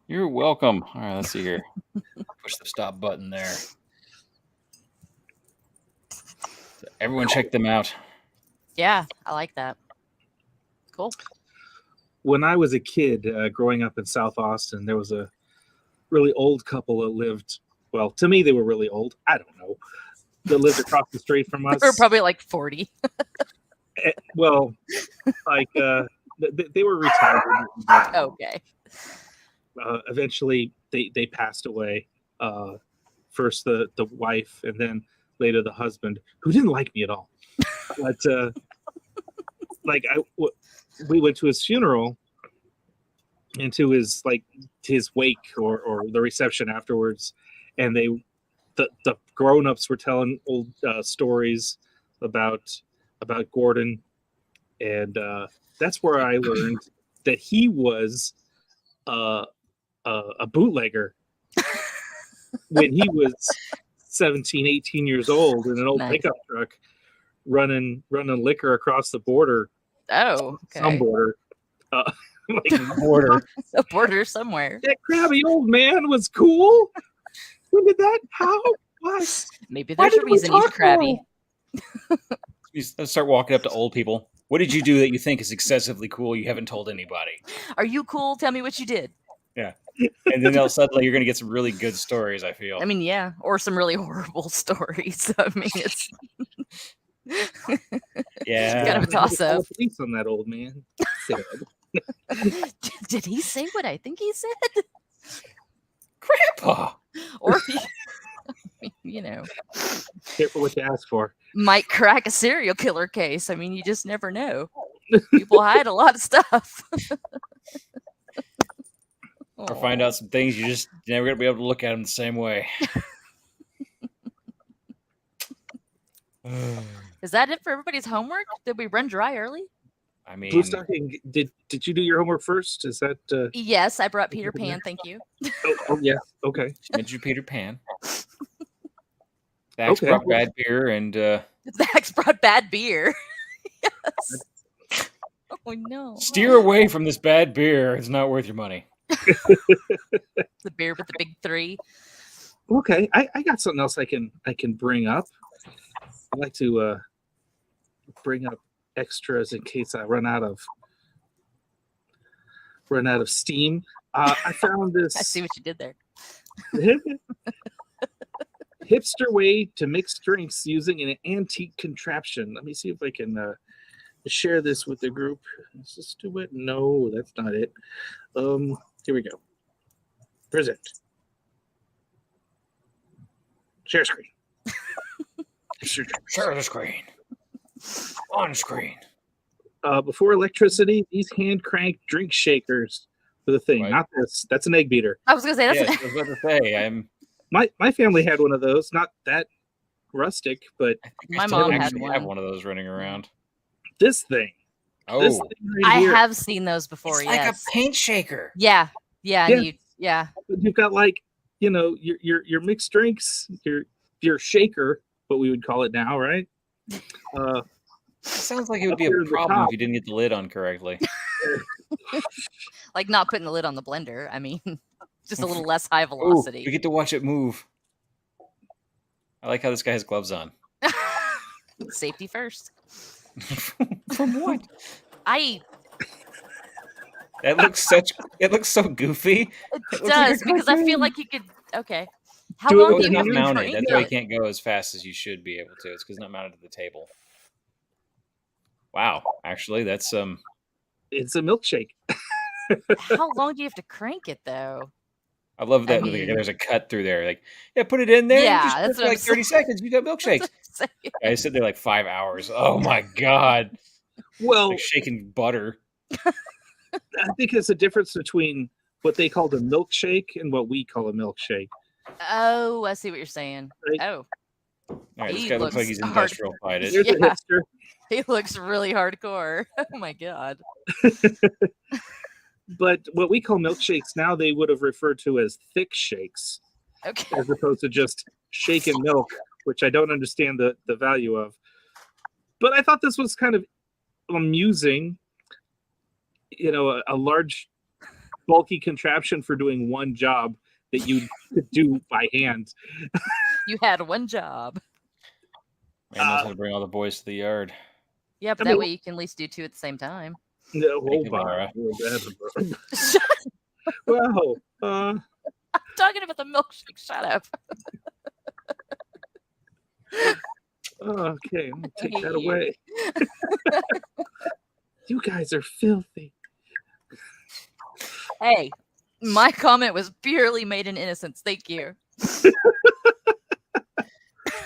You're welcome. All right, let's see here. Push the stop button there. So everyone check them out. Yeah, I like that. Cool. When I was a kid growing up in South Austin, there was a really old couple that lived, well, to me, they were really old. I don't know. That lived across the street from us. They were probably like 40. Well, like they were retired. Okay. Eventually, they passed away. First the wife, and then later the husband, who didn't like me at all. But we went to his funeral and to his wake or the reception afterwards, and the grown-ups were telling old stories about Gordon, and that's where I learned that he was a bootlegger when he was 17, 18 years old in an old Nice. pickup truck running liquor across the border. Oh, okay. Some border. Like border. A border somewhere. That crabby old man was cool. When did that? How? What? Maybe Why there's a did we reason he's talk crabby. You start walking up to old people. What did you do that you think is excessively cool you haven't told anybody? Are you cool? Tell me what you did. Yeah. And then suddenly you're going to get some really good stories, I feel. I mean, yeah, or some really horrible stories. I mean, it's Yeah. Kind of a toss-up. Police on that old man. Did he say what I think he said? Grandpa. Or, Careful what you ask for. might crack a serial killer case. I mean, you just never know. People hide a lot of stuff. Or find out some things you just never gonna be able to look at them the same way. Is that it for everybody's homework? Did we run dry early? I mean, Blue Stocking, did you do your homework first? Is that Yes, I brought Peter Pan. Thank you. oh yeah, okay. mentioned Peter Pan. Dax Okay. brought bad beer, and Zach's brought bad beer. Yes. Oh no. steer away from this bad beer. It's not worth your money. The beer with the big 3. Okay, I got something else I can bring up. I'd like to bring up extras in case I run out of steam. I found this I see what you did there. hipster way to mix drinks using an antique contraption. Let me see if I can share this with the group. Let's just do it. No, that's not it. Here we go. Present. Share screen. Share the screen. On screen. Before electricity, these hand cranked drink shakers were the thing. Right. Not this. That's an egg beater. I was gonna say that's Yes, I was about to say. My family had one of those. Not that rustic, but My still mom had actually have one. one of those running around. this thing. Oh, This thing right I here. have seen those before. Yes. paint shaker. Yeah. And Yes. You've got your mixed drinks, your shaker, what we would call it now, right? Sounds like it would be Up here a at the problem top. if you didn't get the lid on correctly. Like not putting the lid on the blender. I mean, just a little less high Ooh, velocity. you get to watch it move. I like how this guy has gloves on. Safety first. From what? It It looks so goofy. looks like a does because I feel cartoon. like you could. Okay. How Do it long Oh, with do it's you not have to mounted. crank That's why you it? can't go as fast as you should be able to. It's because it's not mounted to the table. Wow, actually, that's It's a milkshake. How long do you have to crank it though? I love that mean- there's a cut through there. Like, yeah, put it in there. Yeah, you just that's put it for what I'm like 30 seconds. You got milkshakes. I sit there like 5 hours. Oh my god, Well, like shaking butter. I think it's a difference between what they called a milkshake and what we call a milkshake. Oh, I see what you're saying. Right. Oh, All right, this He guy looks like looks he's industrial fight it. There's a Yeah. hipster. he looks really hardcore. Oh my god. But what we call milkshakes now, they would have referred to as thick shakes, Okay. as opposed to just shaken milk, which I don't understand the value of. But I thought this was kind of amusing. A large, bulky contraption for doing one job that you could do by hand. You had one job. Man knows how to bring all the boys to the yard. Yeah, but I that mean- way you can at least do 2 at the same time. No, Thank you, hold Laura. on. Well, I'm talking about the milkshake. Shut up. okay, I'm gonna take that Hey. away. You guys are filthy. Hey, my comment was purely made in innocence. Thank you.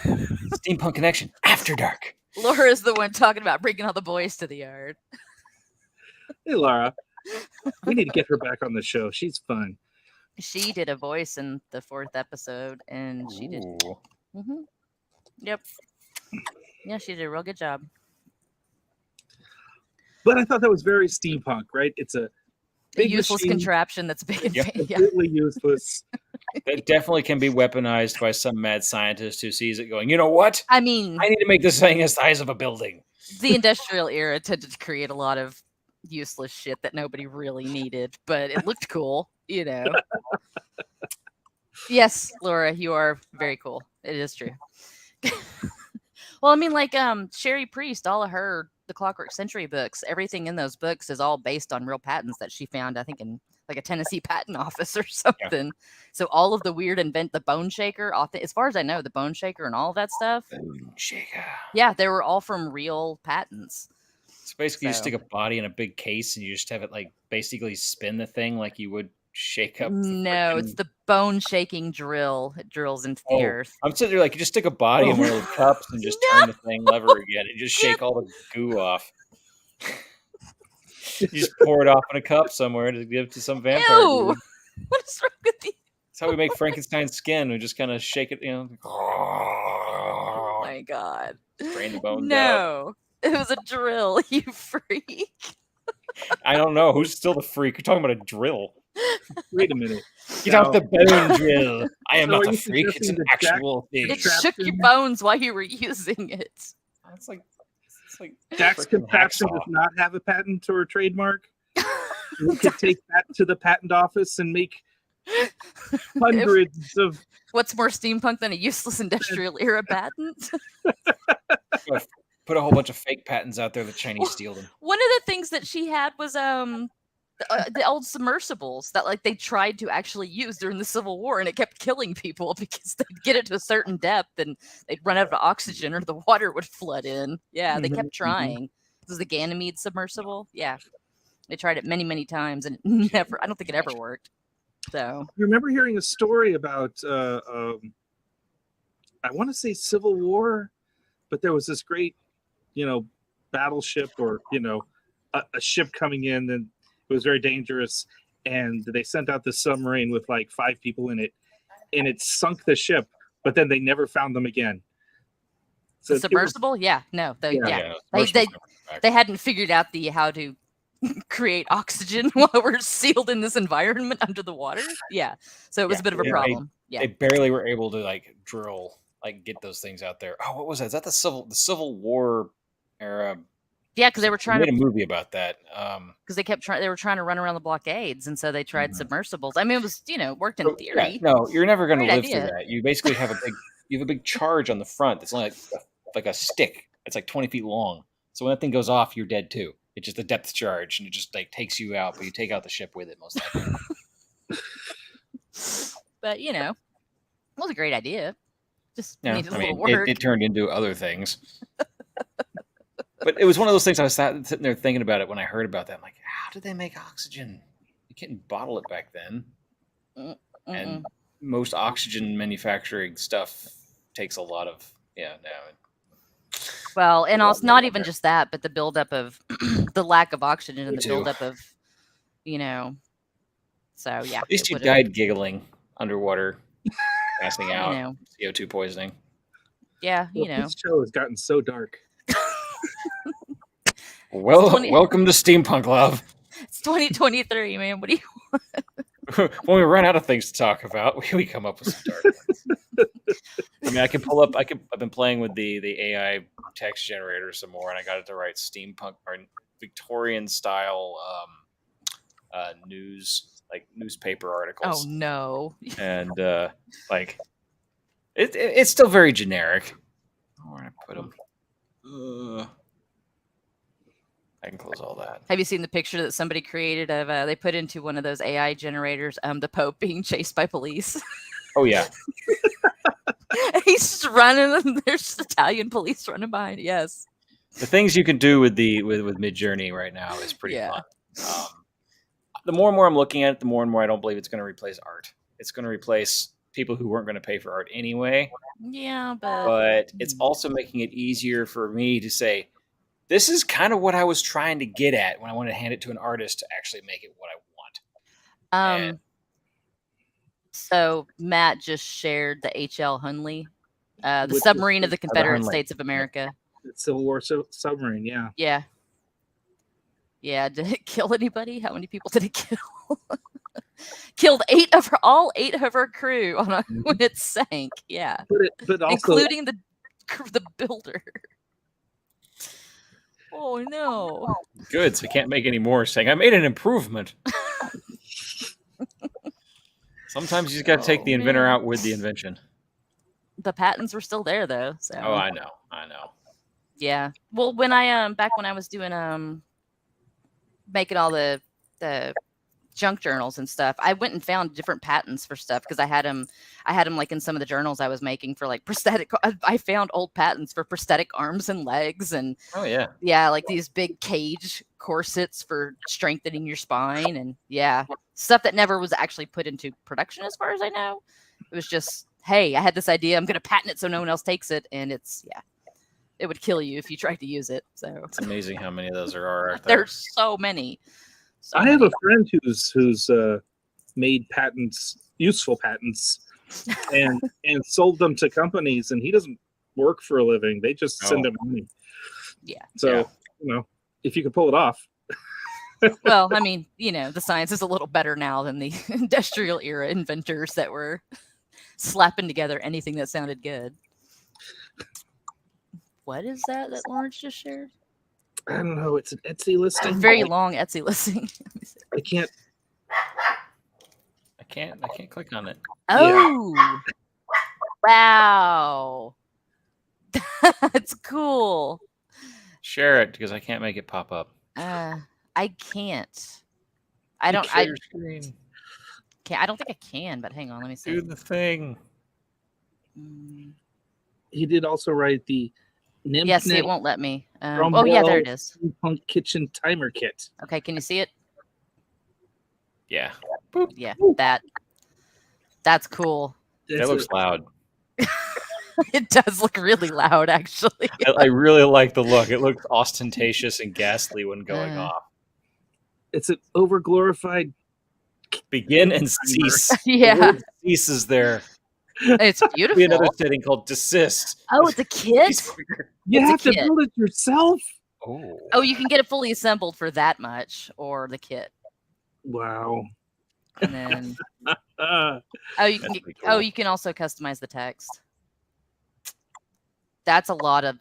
Steampunk Connection after dark. Laura's the one talking about bringing all the boys to the yard. Hey, Laura. We need to get her back on the show. She's fun. She did a voice in the 4th episode, and she did. Ooh. Yep. Yeah, she did a real good job. But I thought that was very steampunk, right? It's a A big useless machine, contraption that's big and Yep. yeah. completely useless. That definitely can be weaponized by some mad scientist who sees it going, you know what? I mean, I need to make this thing the size of a building. the industrial era tended to create a lot of useless shit that nobody really needed, but it looked cool, Yes, Laura, you are very cool. It is true. Well, I mean, like Sherry Priest, all of her The Clockwork Century books, everything in those books is all based on real patents that she found, I think, in like a Tennessee patent office or something. So all of the weird the bone shaker, as far as I know, the bone shaker and all of that stuff. Bone shaker. Yeah, they were all from real patents. So basically, you So- stick a body in a big case, and you just have it like basically spin the thing like you would shake up. No, it's the bone shaking drill. It drills into the Oh, earth. I'm sitting there like you just stick a body in one of those cups and just turn the thing lever again, and just shake all the goo off. You just pour it off in a cup somewhere to give to some vampire. Ew! Dude. What is wrong with you? That's how we make Frankenstein's skin. We just kind of shake it, Oh my god. Drain the bones out. No. It was a drill, you freak. I don't know. Who's still the freak? You're talking about a drill. Wait a minute. Get out the bone drill. I am So not are a you freak. It's suggesting an that Jack- actual thing. It Trapped shook in your there? bones while you were using it. It's like Jack's frickin' contraption hacksaw. does not have a patent or a trademark. We could take that to the patent office and make hundreds of. What's more steampunk than a useless industrial era patent? Put a whole bunch of fake patents out there. The Chinese steal them. One of the things that she had was the old submersibles that like they tried to actually use during the Civil War, and it kept killing people because they'd get it to a certain depth and they'd run out of oxygen or the water would flood in. Yeah, they kept trying. This was the Ganymede submersible. Yeah, they tried it many, many times and it never. I don't think it ever worked. So You remember hearing a story about, I want to say Civil War, but there was this great, battleship or, a ship coming in, and it was very dangerous. And they sent out this submarine with like 5 people in it, and it sunk the ship, but then they never found them again. So the submersible, yeah, no, Yeah. they hadn't figured out how to create oxygen while we're sealed in this environment under the water. Yeah, so it was a bit of a Yeah, problem. They barely were able to like drill, like get those things out there. Oh, what was that? Is that the Civil War era? Yeah, because they were They trying made to, a movie about that. because they were trying to run around the blockades, and so they tried submersibles. I mean, it was worked in So, yeah, theory. no, you're never going to Great live idea. through that. You basically have a big charge on the front. It's only like a stick. It's like 20 feet long. So when that thing goes off, you're dead too. It's just a depth charge, and it just like takes you out, but you take out the ship with it most likely. But it was a great idea. Just Yeah, needed a I little mean, work. it turned into other things. But it was one of those things I was sitting there thinking about it when I heard about that. I'm like, how did they make oxygen? You couldn't bottle it back then. And most oxygen manufacturing stuff takes a lot of, Well, and lot also more not than even that. just that, but the buildup of the lack of oxygen and Me the too. buildup of, so yeah. At least it you would've- died giggling underwater, passing You out, know, CO2 poisoning. yeah, This show has gotten so dark. Well, 20 welcome to Steampunk, love. It's 2023, man. What do you? When we run out of things to talk about, we come up with some dark ones. I mean, I can pull up. I've been playing with the AI text generator some more, and I got it to write steampunk or Victorian style newspaper Oh articles. no! And like it's still very generic. Where did I put them? I can close all that. Have you seen the picture that somebody created of? They put into one of those AI generators. The Pope being chased by police. Oh yeah, He's just running, and there's Italian police running behind. Yes. the things you can do with Midjourney right now is pretty Yeah. fun. The more and more I'm looking at it, the more and more I don't believe it's going to replace art. It's going to replace people who weren't going to pay for art anyway. Yeah, but But it's also making it easier for me to say, this is kind of what I was trying to get at when I wanted to hand it to an artist to actually make it what I want. and- So Matt just shared the H.L. Hunley, the Which is- submarine of the Confederate Hunley. States of America. The Civil War submarine, yeah. Yeah. Yeah. Did it kill anybody? How many people did it kill? Killed all eight of her crew when it sank. Yeah, But also, including the builder. Oh no! Good, so I can't make any more saying, I made an improvement. Sometimes you just got to take the inventor man. out with the invention. The patents were still there though. So Oh, I know. yeah. Well, when I back when I was doing making all the junk journals and stuff. I went and found different patents for stuff because I had them like in some of the journals I was making for like prosthetic. I found old patents for prosthetic arms and legs and Oh yeah. yeah, like these big cage corsets for strengthening your spine and yeah, stuff that never was actually put into production as far as I know. It was just, hey, I had this idea, I'm going to patent it so no one else takes it, and it's it would kill you if you tried to use it. So It's amazing how many of those there are out there. there's so many. I have a friend who's made patents, useful patents, and sold them to companies, and he doesn't work for a living. They just send him money. Yeah. So if you can pull it off. Well, I mean, the science is a little better now than the industrial era inventors that were slapping together anything that sounded good. What is that Lawrence just shared? I don't know. It's an Etsy listing. A very long Etsy listing. I can't. I can't click on it. Oh, wow. That's cool. Share it because I can't make it pop up. I can't. I don't. Share screen. I don't think I can. But hang on, let me see. Do the thing. He did also write the Nymph Yes, it won't let me. Yeah, Rumble there it is. Steampunk Kitchen Timer Kit. Okay, can you see it? Yeah. Yeah, that's cool. That looks loud. It does look really loud, actually. I really like the look. It looks ostentatious and ghastly when going off. It's an overglorified. Begin and cease. Yeah. The word cease is there. It's beautiful. Be another setting called desist. Oh, it's a kit? You It's a have to kit. build it yourself. Oh, you can get it fully assembled for that much, or the kit. Wow. And then Uh, you can pretty cool. you can also customize the text. That's a lot of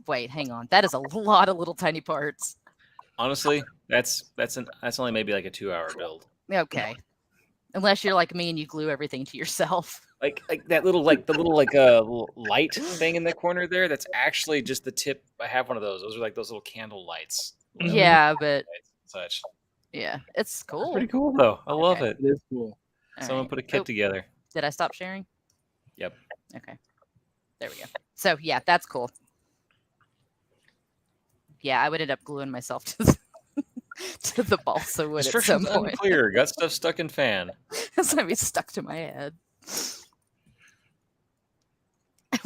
wait, hang on. That is a lot of little tiny parts. honestly, that's only maybe like a 2-hour build. Okay. Unless you're like me and you glue everything to yourself. Like that little little light thing in the corner there. That's actually just the tip. I have one of those. Those are like those little candle lights. Mhm. Yeah, but Such. yeah, it's cool. Pretty cool though. I love Okay. it. it is cool. All Someone right. put a kit Oh, together. did I stop sharing? Yep. Okay. There we go. So yeah, that's cool. Yeah, I would end up gluing myself to the balsa wood at some Instructions point. unclear. Got stuff stuck in fan. It's gonna be stuck to my head.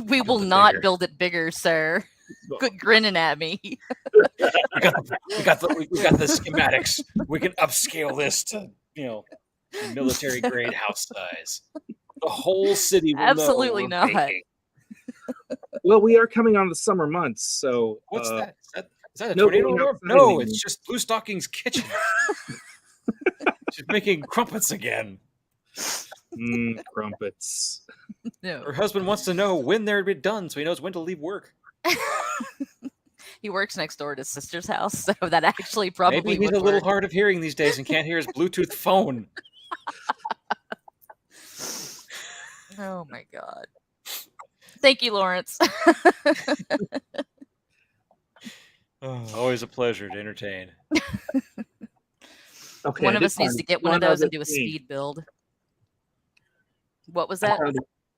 We will Build it not bigger. build it bigger, sir. Quit grinning at me. We got the schematics. We can upscale this to military grade house size. The whole city will Absolutely know we're not. baking. Well, we are coming on the summer months, so What's that? Is that a no tornado going alarm? outside No, anymore. it's just Blue Stocking's kitchen. She's making crumpets again. Crumpets. No. Her husband wants to know when they're done, so he knows when to leave work. He works next door at his sister's house, so that actually probably Maybe he's would a little work. hard of hearing these days and can't hear his Bluetooth phone. Oh my god. Thank you, Lawrence. Always a pleasure to entertain. Okay. One I of did us needs find to get one of one those and other do a thing. speed build. What was I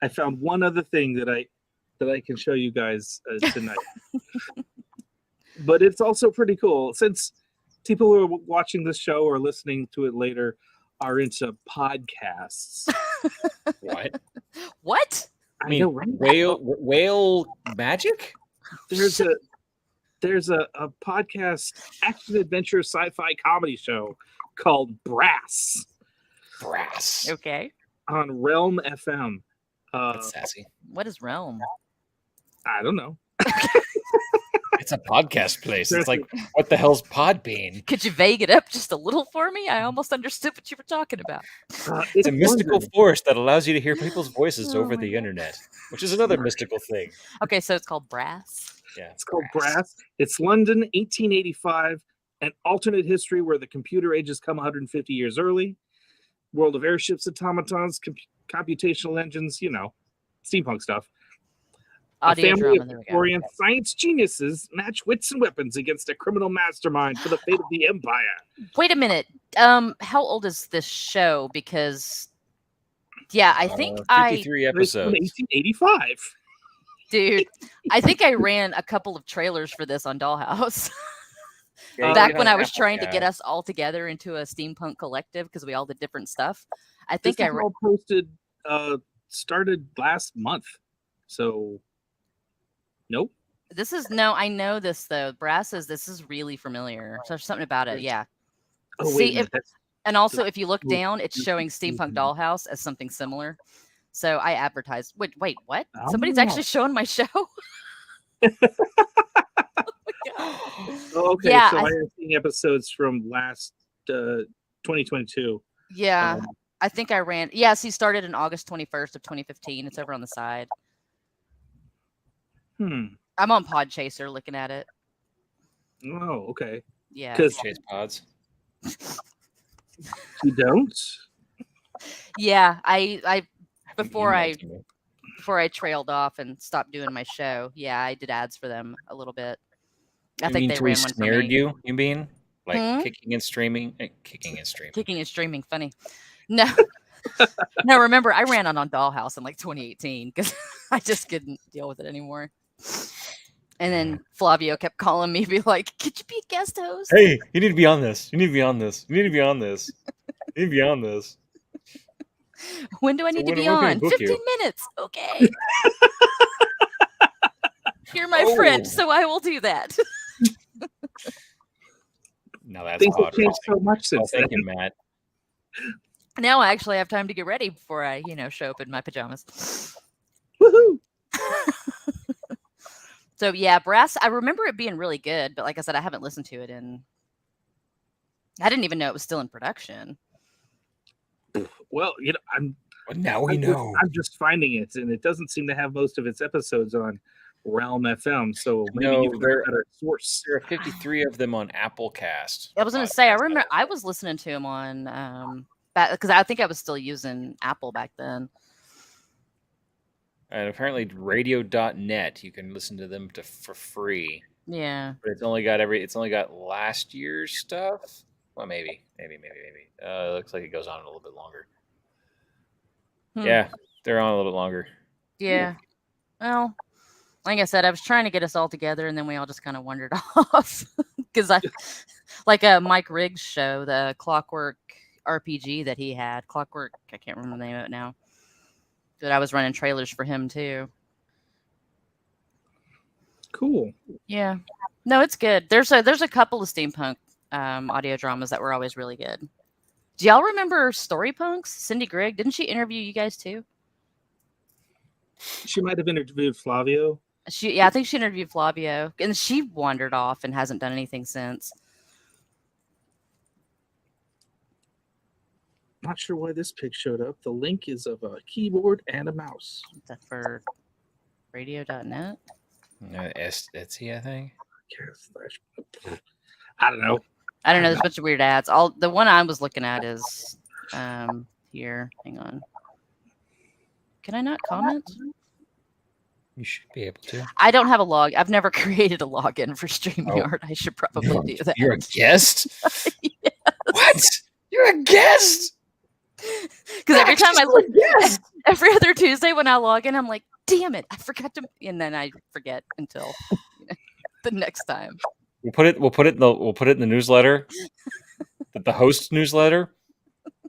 that? found one other thing that I can show you guys tonight. But it's also pretty cool since people who are watching this show or listening to it later are into podcasts. What? What? I mean, know, right? Whale magic? There's a podcast action adventure sci-fi comedy show called Brass Brass. Okay. on Realm FM. That's sassy. What is Realm? I don't know. It's a podcast place. There's It's like, what the hell's Podbean? Could you vague it up just a little for me? I almost understood what you were talking about. It's a mystical London. force that allows you to hear people's voices Oh over my the God. internet, which is another mystical thing. Okay, so it's called Brass. Yeah, It's called Brass. It's London, 1885, an alternate history where the computer age has come 150 years early. World of airships, automatons, computational engines, steampunk stuff. A Audio family drama. of There we go. Victorian science geniuses match wits and weapons against a criminal mastermind for the fate of the empire. Wait a minute. How old is this show? Because yeah, I think 53 Released in episodes. 1885. dude, I think I ran a couple of trailers for this on Dollhouse. Yeah, you Back get when on I was Apple trying to get Cast. us all together into a steampunk collective because we all did different stuff. I This think I is all posted, started last month. So, nope. this is no, I know this though. Brass says this is really familiar. So there's something about it. Yeah. Oh, See, wait a minute. That's And also, if you look Cool. down, it's showing Steampunk Dollhouse as something similar. So I advertised. Wait, what? Somebody's Oh. actually showing my show. Oh, okay. Yeah, So I- I am seeing episodes from last 2022. Yeah, Um, I think I ran. Yes, he started in August 21st of 2015. It's over on the side. Hmm. I'm on Podchaser looking at it. Oh, okay. Yeah, 'Cause Chase pods. you don't? yeah. I before Email I to me. before I trailed off and stopped doing my show. Yeah, I did ads for them a little bit. I You think mean they till he ran one for snared me. you? You mean like Hmm? kicking and streaming? Kicking and streaming. Kicking and streaming, funny. No, no. Remember, I ran on Dollhouse in like 2018 because I just couldn't deal with it anymore. And then Flavio kept calling me, be like, "Could you be a guest host?" Hey, you need to be on this. You need to be on this. You need to be on this. You need to be on this. When do I So need to when- be when can we on? book 15 you? minutes. Okay. You're my friend, Oh. so I will do that. Now that's Things have odd. changed so much Oh, since then. thank you, Matt. Now I actually have time to get ready before I, show up in my pajamas. Woohoo! So yeah, Brass, I remember it being really good, but like I said, I haven't listened to it I didn't even know it was still in production. Well, I'm But now we know. I'm just finding it, and it doesn't seem to have most of its episodes on Realm FM. So maybe No, you can they're- a better source. There are 53 of them on Apple Cast. I was going to say, I remember I was listening to him on, because I think I was still using Apple back then. And apparently radio.net, you can listen to them for free. Yeah. But it's only got last year's stuff. Well, maybe. It looks like it goes on a little bit longer. Hmm. Yeah, they're on a little bit longer. Yeah. Well, like I said, I was trying to get us all together, and then we all just kind of wandered off. Because like Mike Riggs' show, the Clockwork RPG that he had, Clockwork, I can't remember the name of it now. But I was running trailers for him too. Cool. Yeah. No, it's good. There's a couple of steampunk audio dramas that were always really good. Do y'all remember Story Punks? Cindy Grigg, didn't she interview you guys too? She might have interviewed Flavio. I think she interviewed Flavio, and she wandered off and hasn't done anything since. Not sure why this pic showed up. The link is of a keyboard and a mouse. Is that for radio.net? Etsy, I think. I don't know. I don't know. There's a bunch of weird ads. The one I was looking at is here. Hang on. Can I not comment? You should be able to. I don't have a log. I've never created a login for StreamYard. I should probably do that. You're a guest? Yes. What? You're a guest? Because every time I look, Yes. every other Tuesday when I log in, I'm like, damn it, I forgot to, and then I forget until the next time. We'll put it in the newsletter. the host newsletter.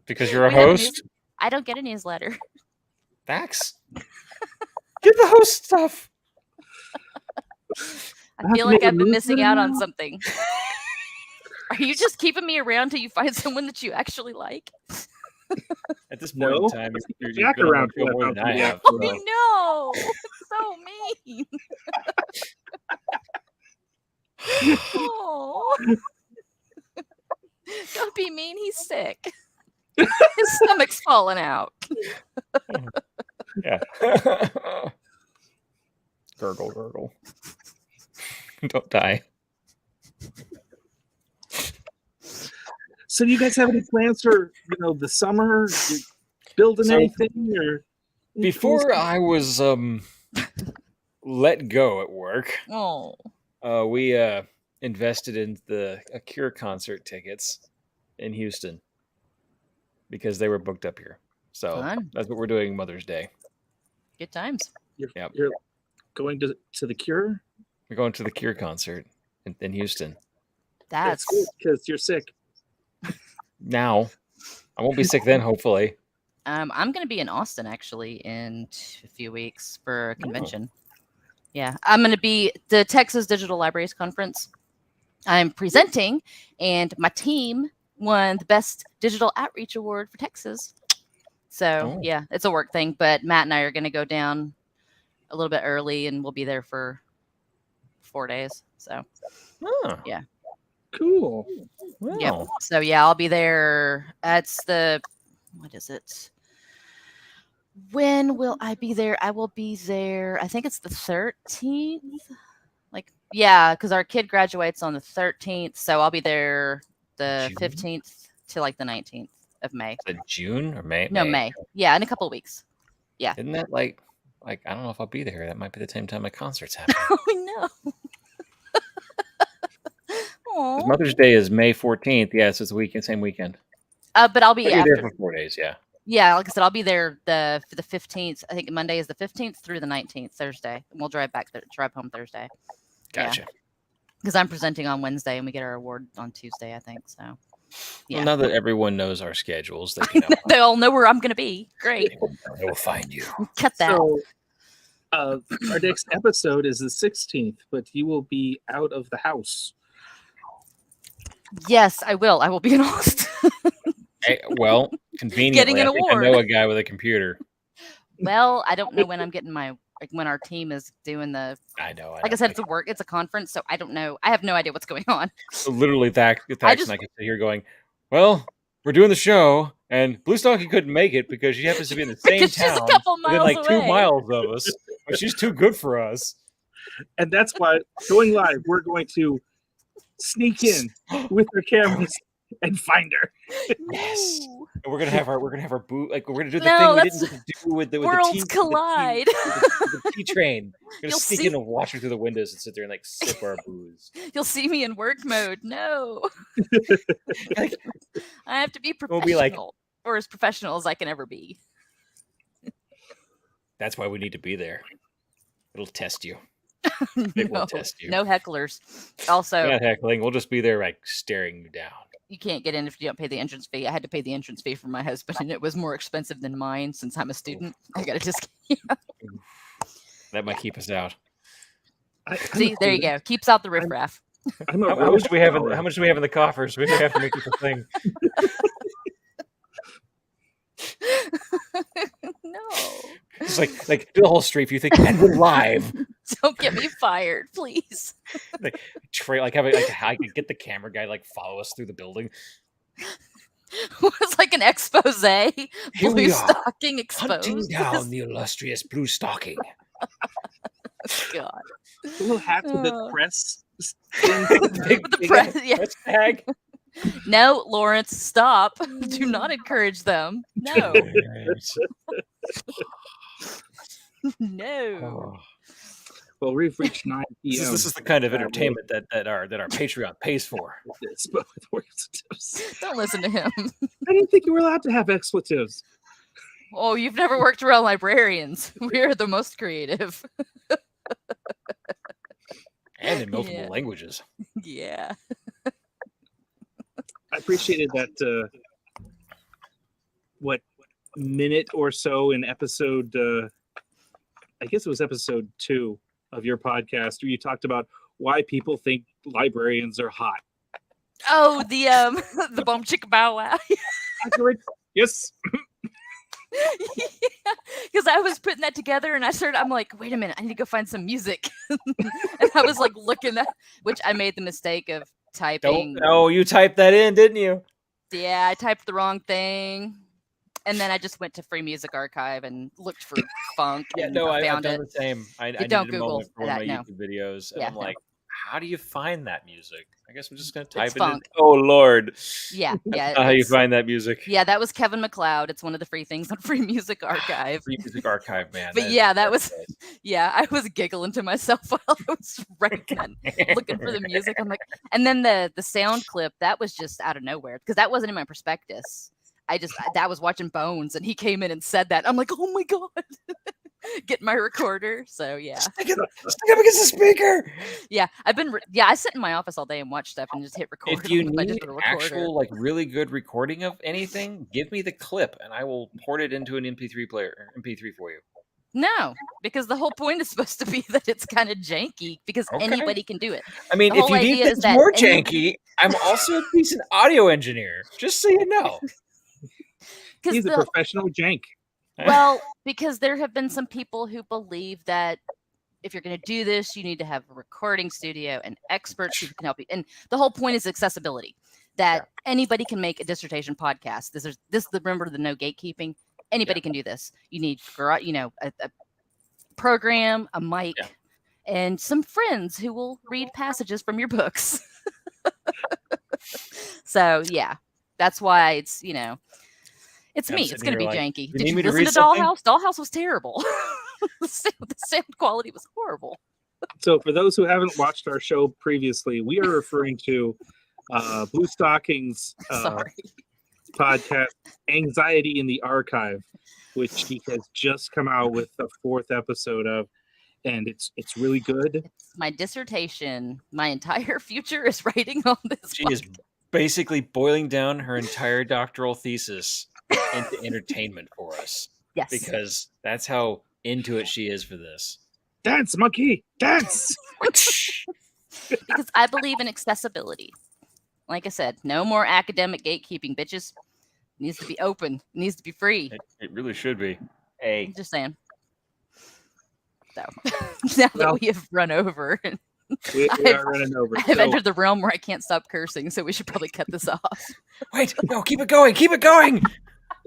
Because you're a We have a host. I don't get a newsletter. Thanks. Get the host stuff. I feel like make a I've been missing out on newsletter? something. Are you just keeping me around till you find someone that you actually like? At this point No. in time, you're Jack been on around the show for more that than I company. have. Oh so- no! So mean. Oh. Don't be mean. He's sick. His stomach's falling out. Yeah. Gurgle. Don't die. So, do you guys have any plans for the summer? You building So, anything or Before I was let go at work. Oh, We invested in the Cure concert tickets in Houston because they were booked up here. So Fun. that's what we're doing Mother's Day. good times. Yep. You're going to the Cure. We're going to the Cure concert in Houston. That's good because you're sick. Now, I won't be sick then, hopefully. I'm going to be in Austin actually in a few weeks for a convention. Yeah, I'm going to be the Texas Digital Libraries Conference. I'm presenting, and my team won the Best Digital Outreach Award for Texas. So, yeah, it's a work thing, but Matt and I are going to go down a little bit early, and we'll be there for 4 days. So, yeah. Cool. Wow. Yep. So, yeah, I'll be there. That's what is it? When will I be there? I will be there. I think it's the 13th. Because our kid graduates on the 13th. So I'll be there the June? 15th to like the 19th of May. Is it June or May? No, May. Yeah, in a couple of weeks. Isn't that like I don't know if I'll be there. That might be the same time my concert's happening. Oh, no. 'Cause Mother's Day is May 14th. Yes, it's the same weekend. But I'll be But you're after. there for 4 days, yeah. Yeah, like I said, I'll be there for the 15th. I think Monday is the 15th through the 19th, Thursday. And we'll drive home Thursday. Gotcha. Because I'm presenting on Wednesday and we get our award on Tuesday, I think. So, yeah. Well, now that everyone knows our schedules, they can They all know where I'm going to be. Great. they will find you. Cut that. So, our next episode is the 16th, but you will be out of the house. Yes, I will. I will be in Austin. Well, conveniently, Getting an I think I award. know a guy with a computer. Well, I don't know when I'm getting when our team is doing I know. like I said, it's a conference, so I don't know. I have no idea what's going on. So literally, Thax and I just- can sit here going, well, we're doing the show, and Blue Stocking couldn't make it because she happens to be in the same Because she's a town couple within miles like 2 away. miles of us. But she's too good for us. And that's why going live, we're going to sneak in with our cameras and find her. Yes. No. And we're gonna have our boot. Like we're gonna do the No, thing we that's- didn't get to do with the Worlds with the collide. the T train. We're gonna You'll sneak see- in and watch her through the windows and sit there and like sip our booze. You'll see me in work mode. No. Like, I have to be professional. We'll be like- or as professional as I can ever be. that's why we need to be there. It'll test you. It will test you. No hecklers. Also, We're not heckling. We'll just be there like staring you down. you can't get in if you don't pay the entrance fee. I had to pay the entrance fee for my husband, and it was more expensive than mine since I'm a student. I got to just That might keep us out. see. There you go. Keeps out the riffraff. I'm a How much do we have? road How much do we have in the coffers? We may have to make it a thing. No, It's like do the whole street view thing, and we're live. don't get me fired, please. Like I could get the camera guy like follow us through the building. It's like an expose. Here we Blue are, stocking Hunting exposed. down the illustrious Blue Stocking. God. The little hats with the Oh. press. With the press, yeah. press tag. No, Lawrence, stop. Do not encourage them. No, no. Oh. Well, we've reached 9 p.m. This is the kind of entertainment that our Patreon pays for. But with expletives. Don't listen to him. I didn't think you were allowed to have expletives. Oh, you've never worked around librarians. We're the most creative. And in multiple Yeah. languages. Yeah. I appreciated that. What minute or so in episode? I guess it was episode 2 of your podcast, where you talked about why people think librarians are hot. Oh, the the bum chicka bow wow. Accurate? Yes. Because I was putting that together and I'm like, wait a minute, I need to go find some music. And I was like looking at, which I made the mistake of typing. You typed that in, didn't you? Yeah, I typed the wrong thing. And then I just went to Free Music Archive and looked for funk and I've found done it. the same. I don't needed a Google moment for one of my that, no. YouTube videos, and Yeah, I'm no. like, how do you find that music? I guess I'm just gonna type it in. funk. Oh Lord. Yeah. That's not how you find that music. Yeah, that was Kevin MacLeod. It's one of the free things on Free Music Archive. Free Music Archive, man. But yeah, that was I was giggling to myself while I was writing that, looking for the music. I'm like, and then the sound clip, that was just out of nowhere because that wasn't in my prospectus. I was watching Bones and he came in and said that. I'm like, oh my God. Get my recorder. So yeah. Stick it up against the speaker. Yeah. I sit in my office all day and watch stuff and just hit record. If you need actual like really good recording of anything, give me the clip and I will port it into an MP3 player, MP3 for you. No, because the whole point is supposed to be that it's kind of janky because anybody can do it. I mean, if you need things more janky, I'm also a decent audio engineer, just so you know. He's a professional jank. Well, because there have been some people who believe that if you're going to do this, you need to have a recording studio and experts who can help you. And the whole point is accessibility, that anybody can make a dissertation podcast. Remember the no gatekeeping. Anybody can do this. You need, a program, a mic, and some friends who will read passages from your books. So, yeah, that's why it's, it's me. It's going to be janky. Did you listen to Dollhouse? Dollhouse was terrible. The sound quality was horrible. So for those who haven't watched our show previously, we are referring to Blue Stocking's podcast, Anxiety in the Archive, which he has just come out with the 4th episode of. And it's really good. It's my dissertation. My entire future is writing on this. She is basically boiling down her entire doctoral thesis into entertainment for us. Yes. Because that's how into it she is for this. Dance, monkey! Dance! Because I believe in accessibility. Like I said, no more academic gatekeeping, bitches. It needs to be open. It needs to be free. It really should be. Hey. I'm just saying. So now that we have run over and we are running over. I've entered the realm where I can't stop cursing, so we should probably cut this off. Wait, no, keep it going. Keep it going.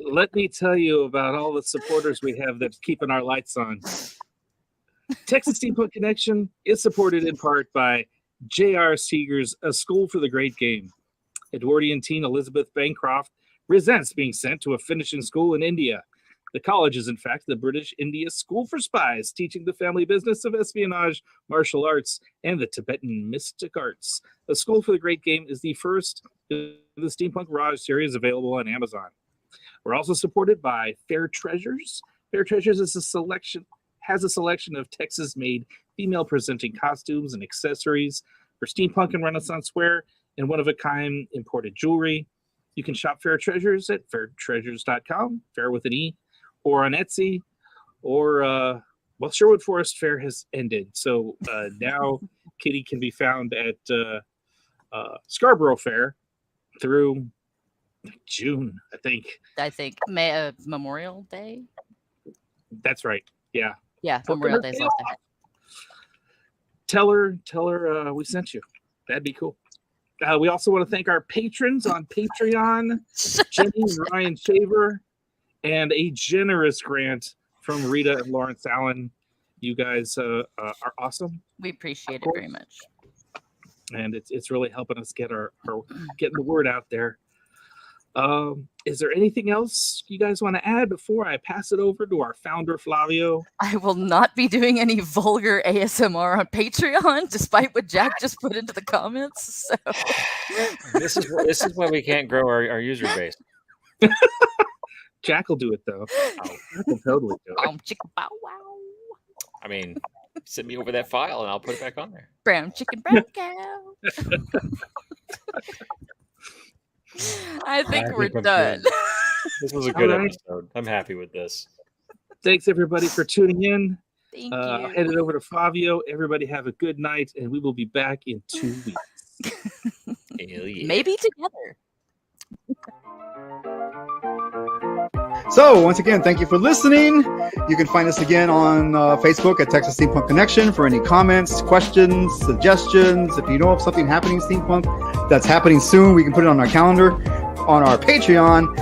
Let me tell you about all the supporters we have that's keeping our lights on. Texas Steampunk Connection is supported in part by J.R. Seeger's A School for the Great Game. Edwardian teen Elizabeth Bancroft resents being sent to a finishing school in India. The college is, in fact, the British India School for Spies, teaching the family business of espionage, martial arts, and the Tibetan mystic arts. A School for the Great Game is the first in the Steampunk Raj series available on Amazon. We're also supported by Fair Treasures. Fair Treasures has a selection of Texas-made female-presenting costumes and accessories for steampunk and Renaissance wear and one-of-a-kind imported jewelry. You can shop Fair Treasures at fairtreasures.com, fair with an E, or on Etsy, or, Sherwood Forest Fair has ended. So now Kitty can be found at Scarborough Fair through June, I think. Memorial Day? That's right. Yeah. Yeah, Memorial Day's last day. Tell her we sent you. That'd be cool. We also want to thank our patrons on Patreon, Jenny and Ryan Shaver, and a generous grant from Rita and Lawrence Allen. You guys are awesome. We appreciate it very much. And it's really helping us get getting the word out there. Is there anything else you guys want to add before I pass it over to our founder, Flavio? I will not be doing any vulgar ASMR on Patreon, despite what Jack just put into the comments. So this is why we can't grow our user base. Jack will do it though. Jack will totally do it. Chicken bow wow. I mean, send me over that file and I'll put it back on there. Brown chicken, brown cow. I think we're done. This was a good episode. I'm happy with this. Thanks everybody for tuning in. Thank you. I'll head it over to Flavio. Everybody have a good night, and we will be back in 2 weeks. Hell yeah. Maybe together. So, once again, thank you for listening. You can find us again on Facebook at Texas Steampunk Connection for any comments, questions, suggestions. If you know of something happening in Steampunk that's happening soon, we can put it on our calendar, on our Patreon,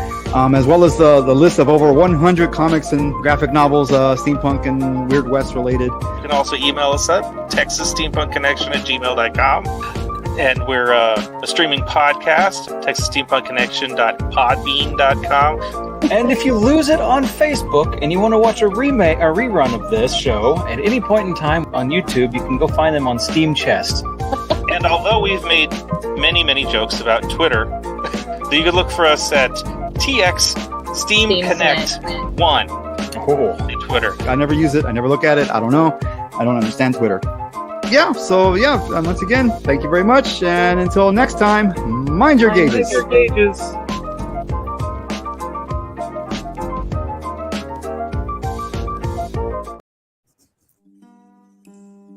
as well as the list of over 100 comics and graphic novels, Steampunk and Weird West related. You can also email us at texassteampunkconnection@gmail.com. And we're a streaming podcast, TexasSteampunkConnection.podbean.com. And if you lose it on Facebook and you want to watch a rerun of this show at any point in time on YouTube, you can go find them on Steam Chest. And although we've made many, many jokes about Twitter, you can look for us at TX Steam Connect 1 on Twitter. I never use it. I never look at it. I don't know. I don't understand Twitter. Yeah, so once again, thank you very much. And until next time, mind your gauges. Mind your gauges.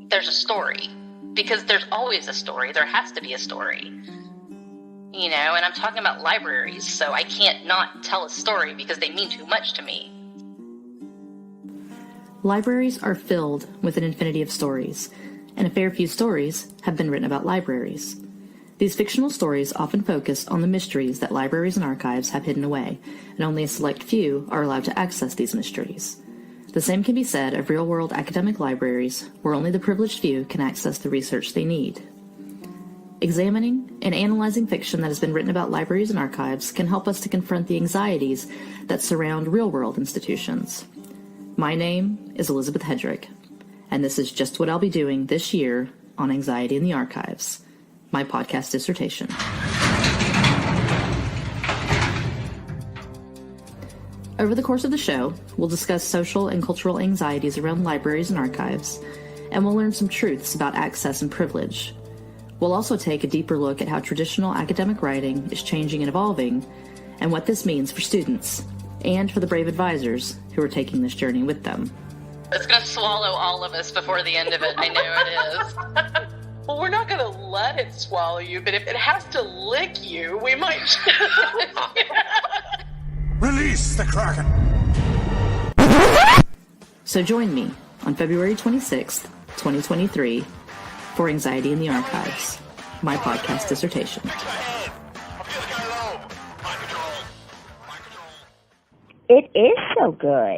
There's a story. Because there's always a story. There has to be a story. You know, and I'm talking about libraries, so I can't not tell a story because they mean too much to me. Libraries are filled with an infinity of stories, and a fair few stories have been written about libraries. These fictional stories often focus on the mysteries that libraries and archives have hidden away, and only a select few are allowed to access these mysteries. The same can be said of real-world academic libraries, where only the privileged few can access the research they need. Examining and analyzing fiction that has been written about libraries and archives can help us to confront the anxieties that surround real-world institutions. My name is Elizabeth Hedrick, and this is just what I'll be doing this year on Anxiety in the Archives, my podcast dissertation. Over the course of the show, we'll discuss social and cultural anxieties around libraries and archives, and we'll learn some truths about access and privilege. We'll also take a deeper look at how traditional academic writing is changing and evolving, and what this means for students, and for the brave advisors who are taking this journey with them. It's going to swallow all of us before the end of it. I know it is. Well, we're not going to let it swallow you, but if it has to lick you, we might. Release the Kraken! So join me on February 26th, 2023, for Anxiety in the Archives, my podcast dissertation. It is so good.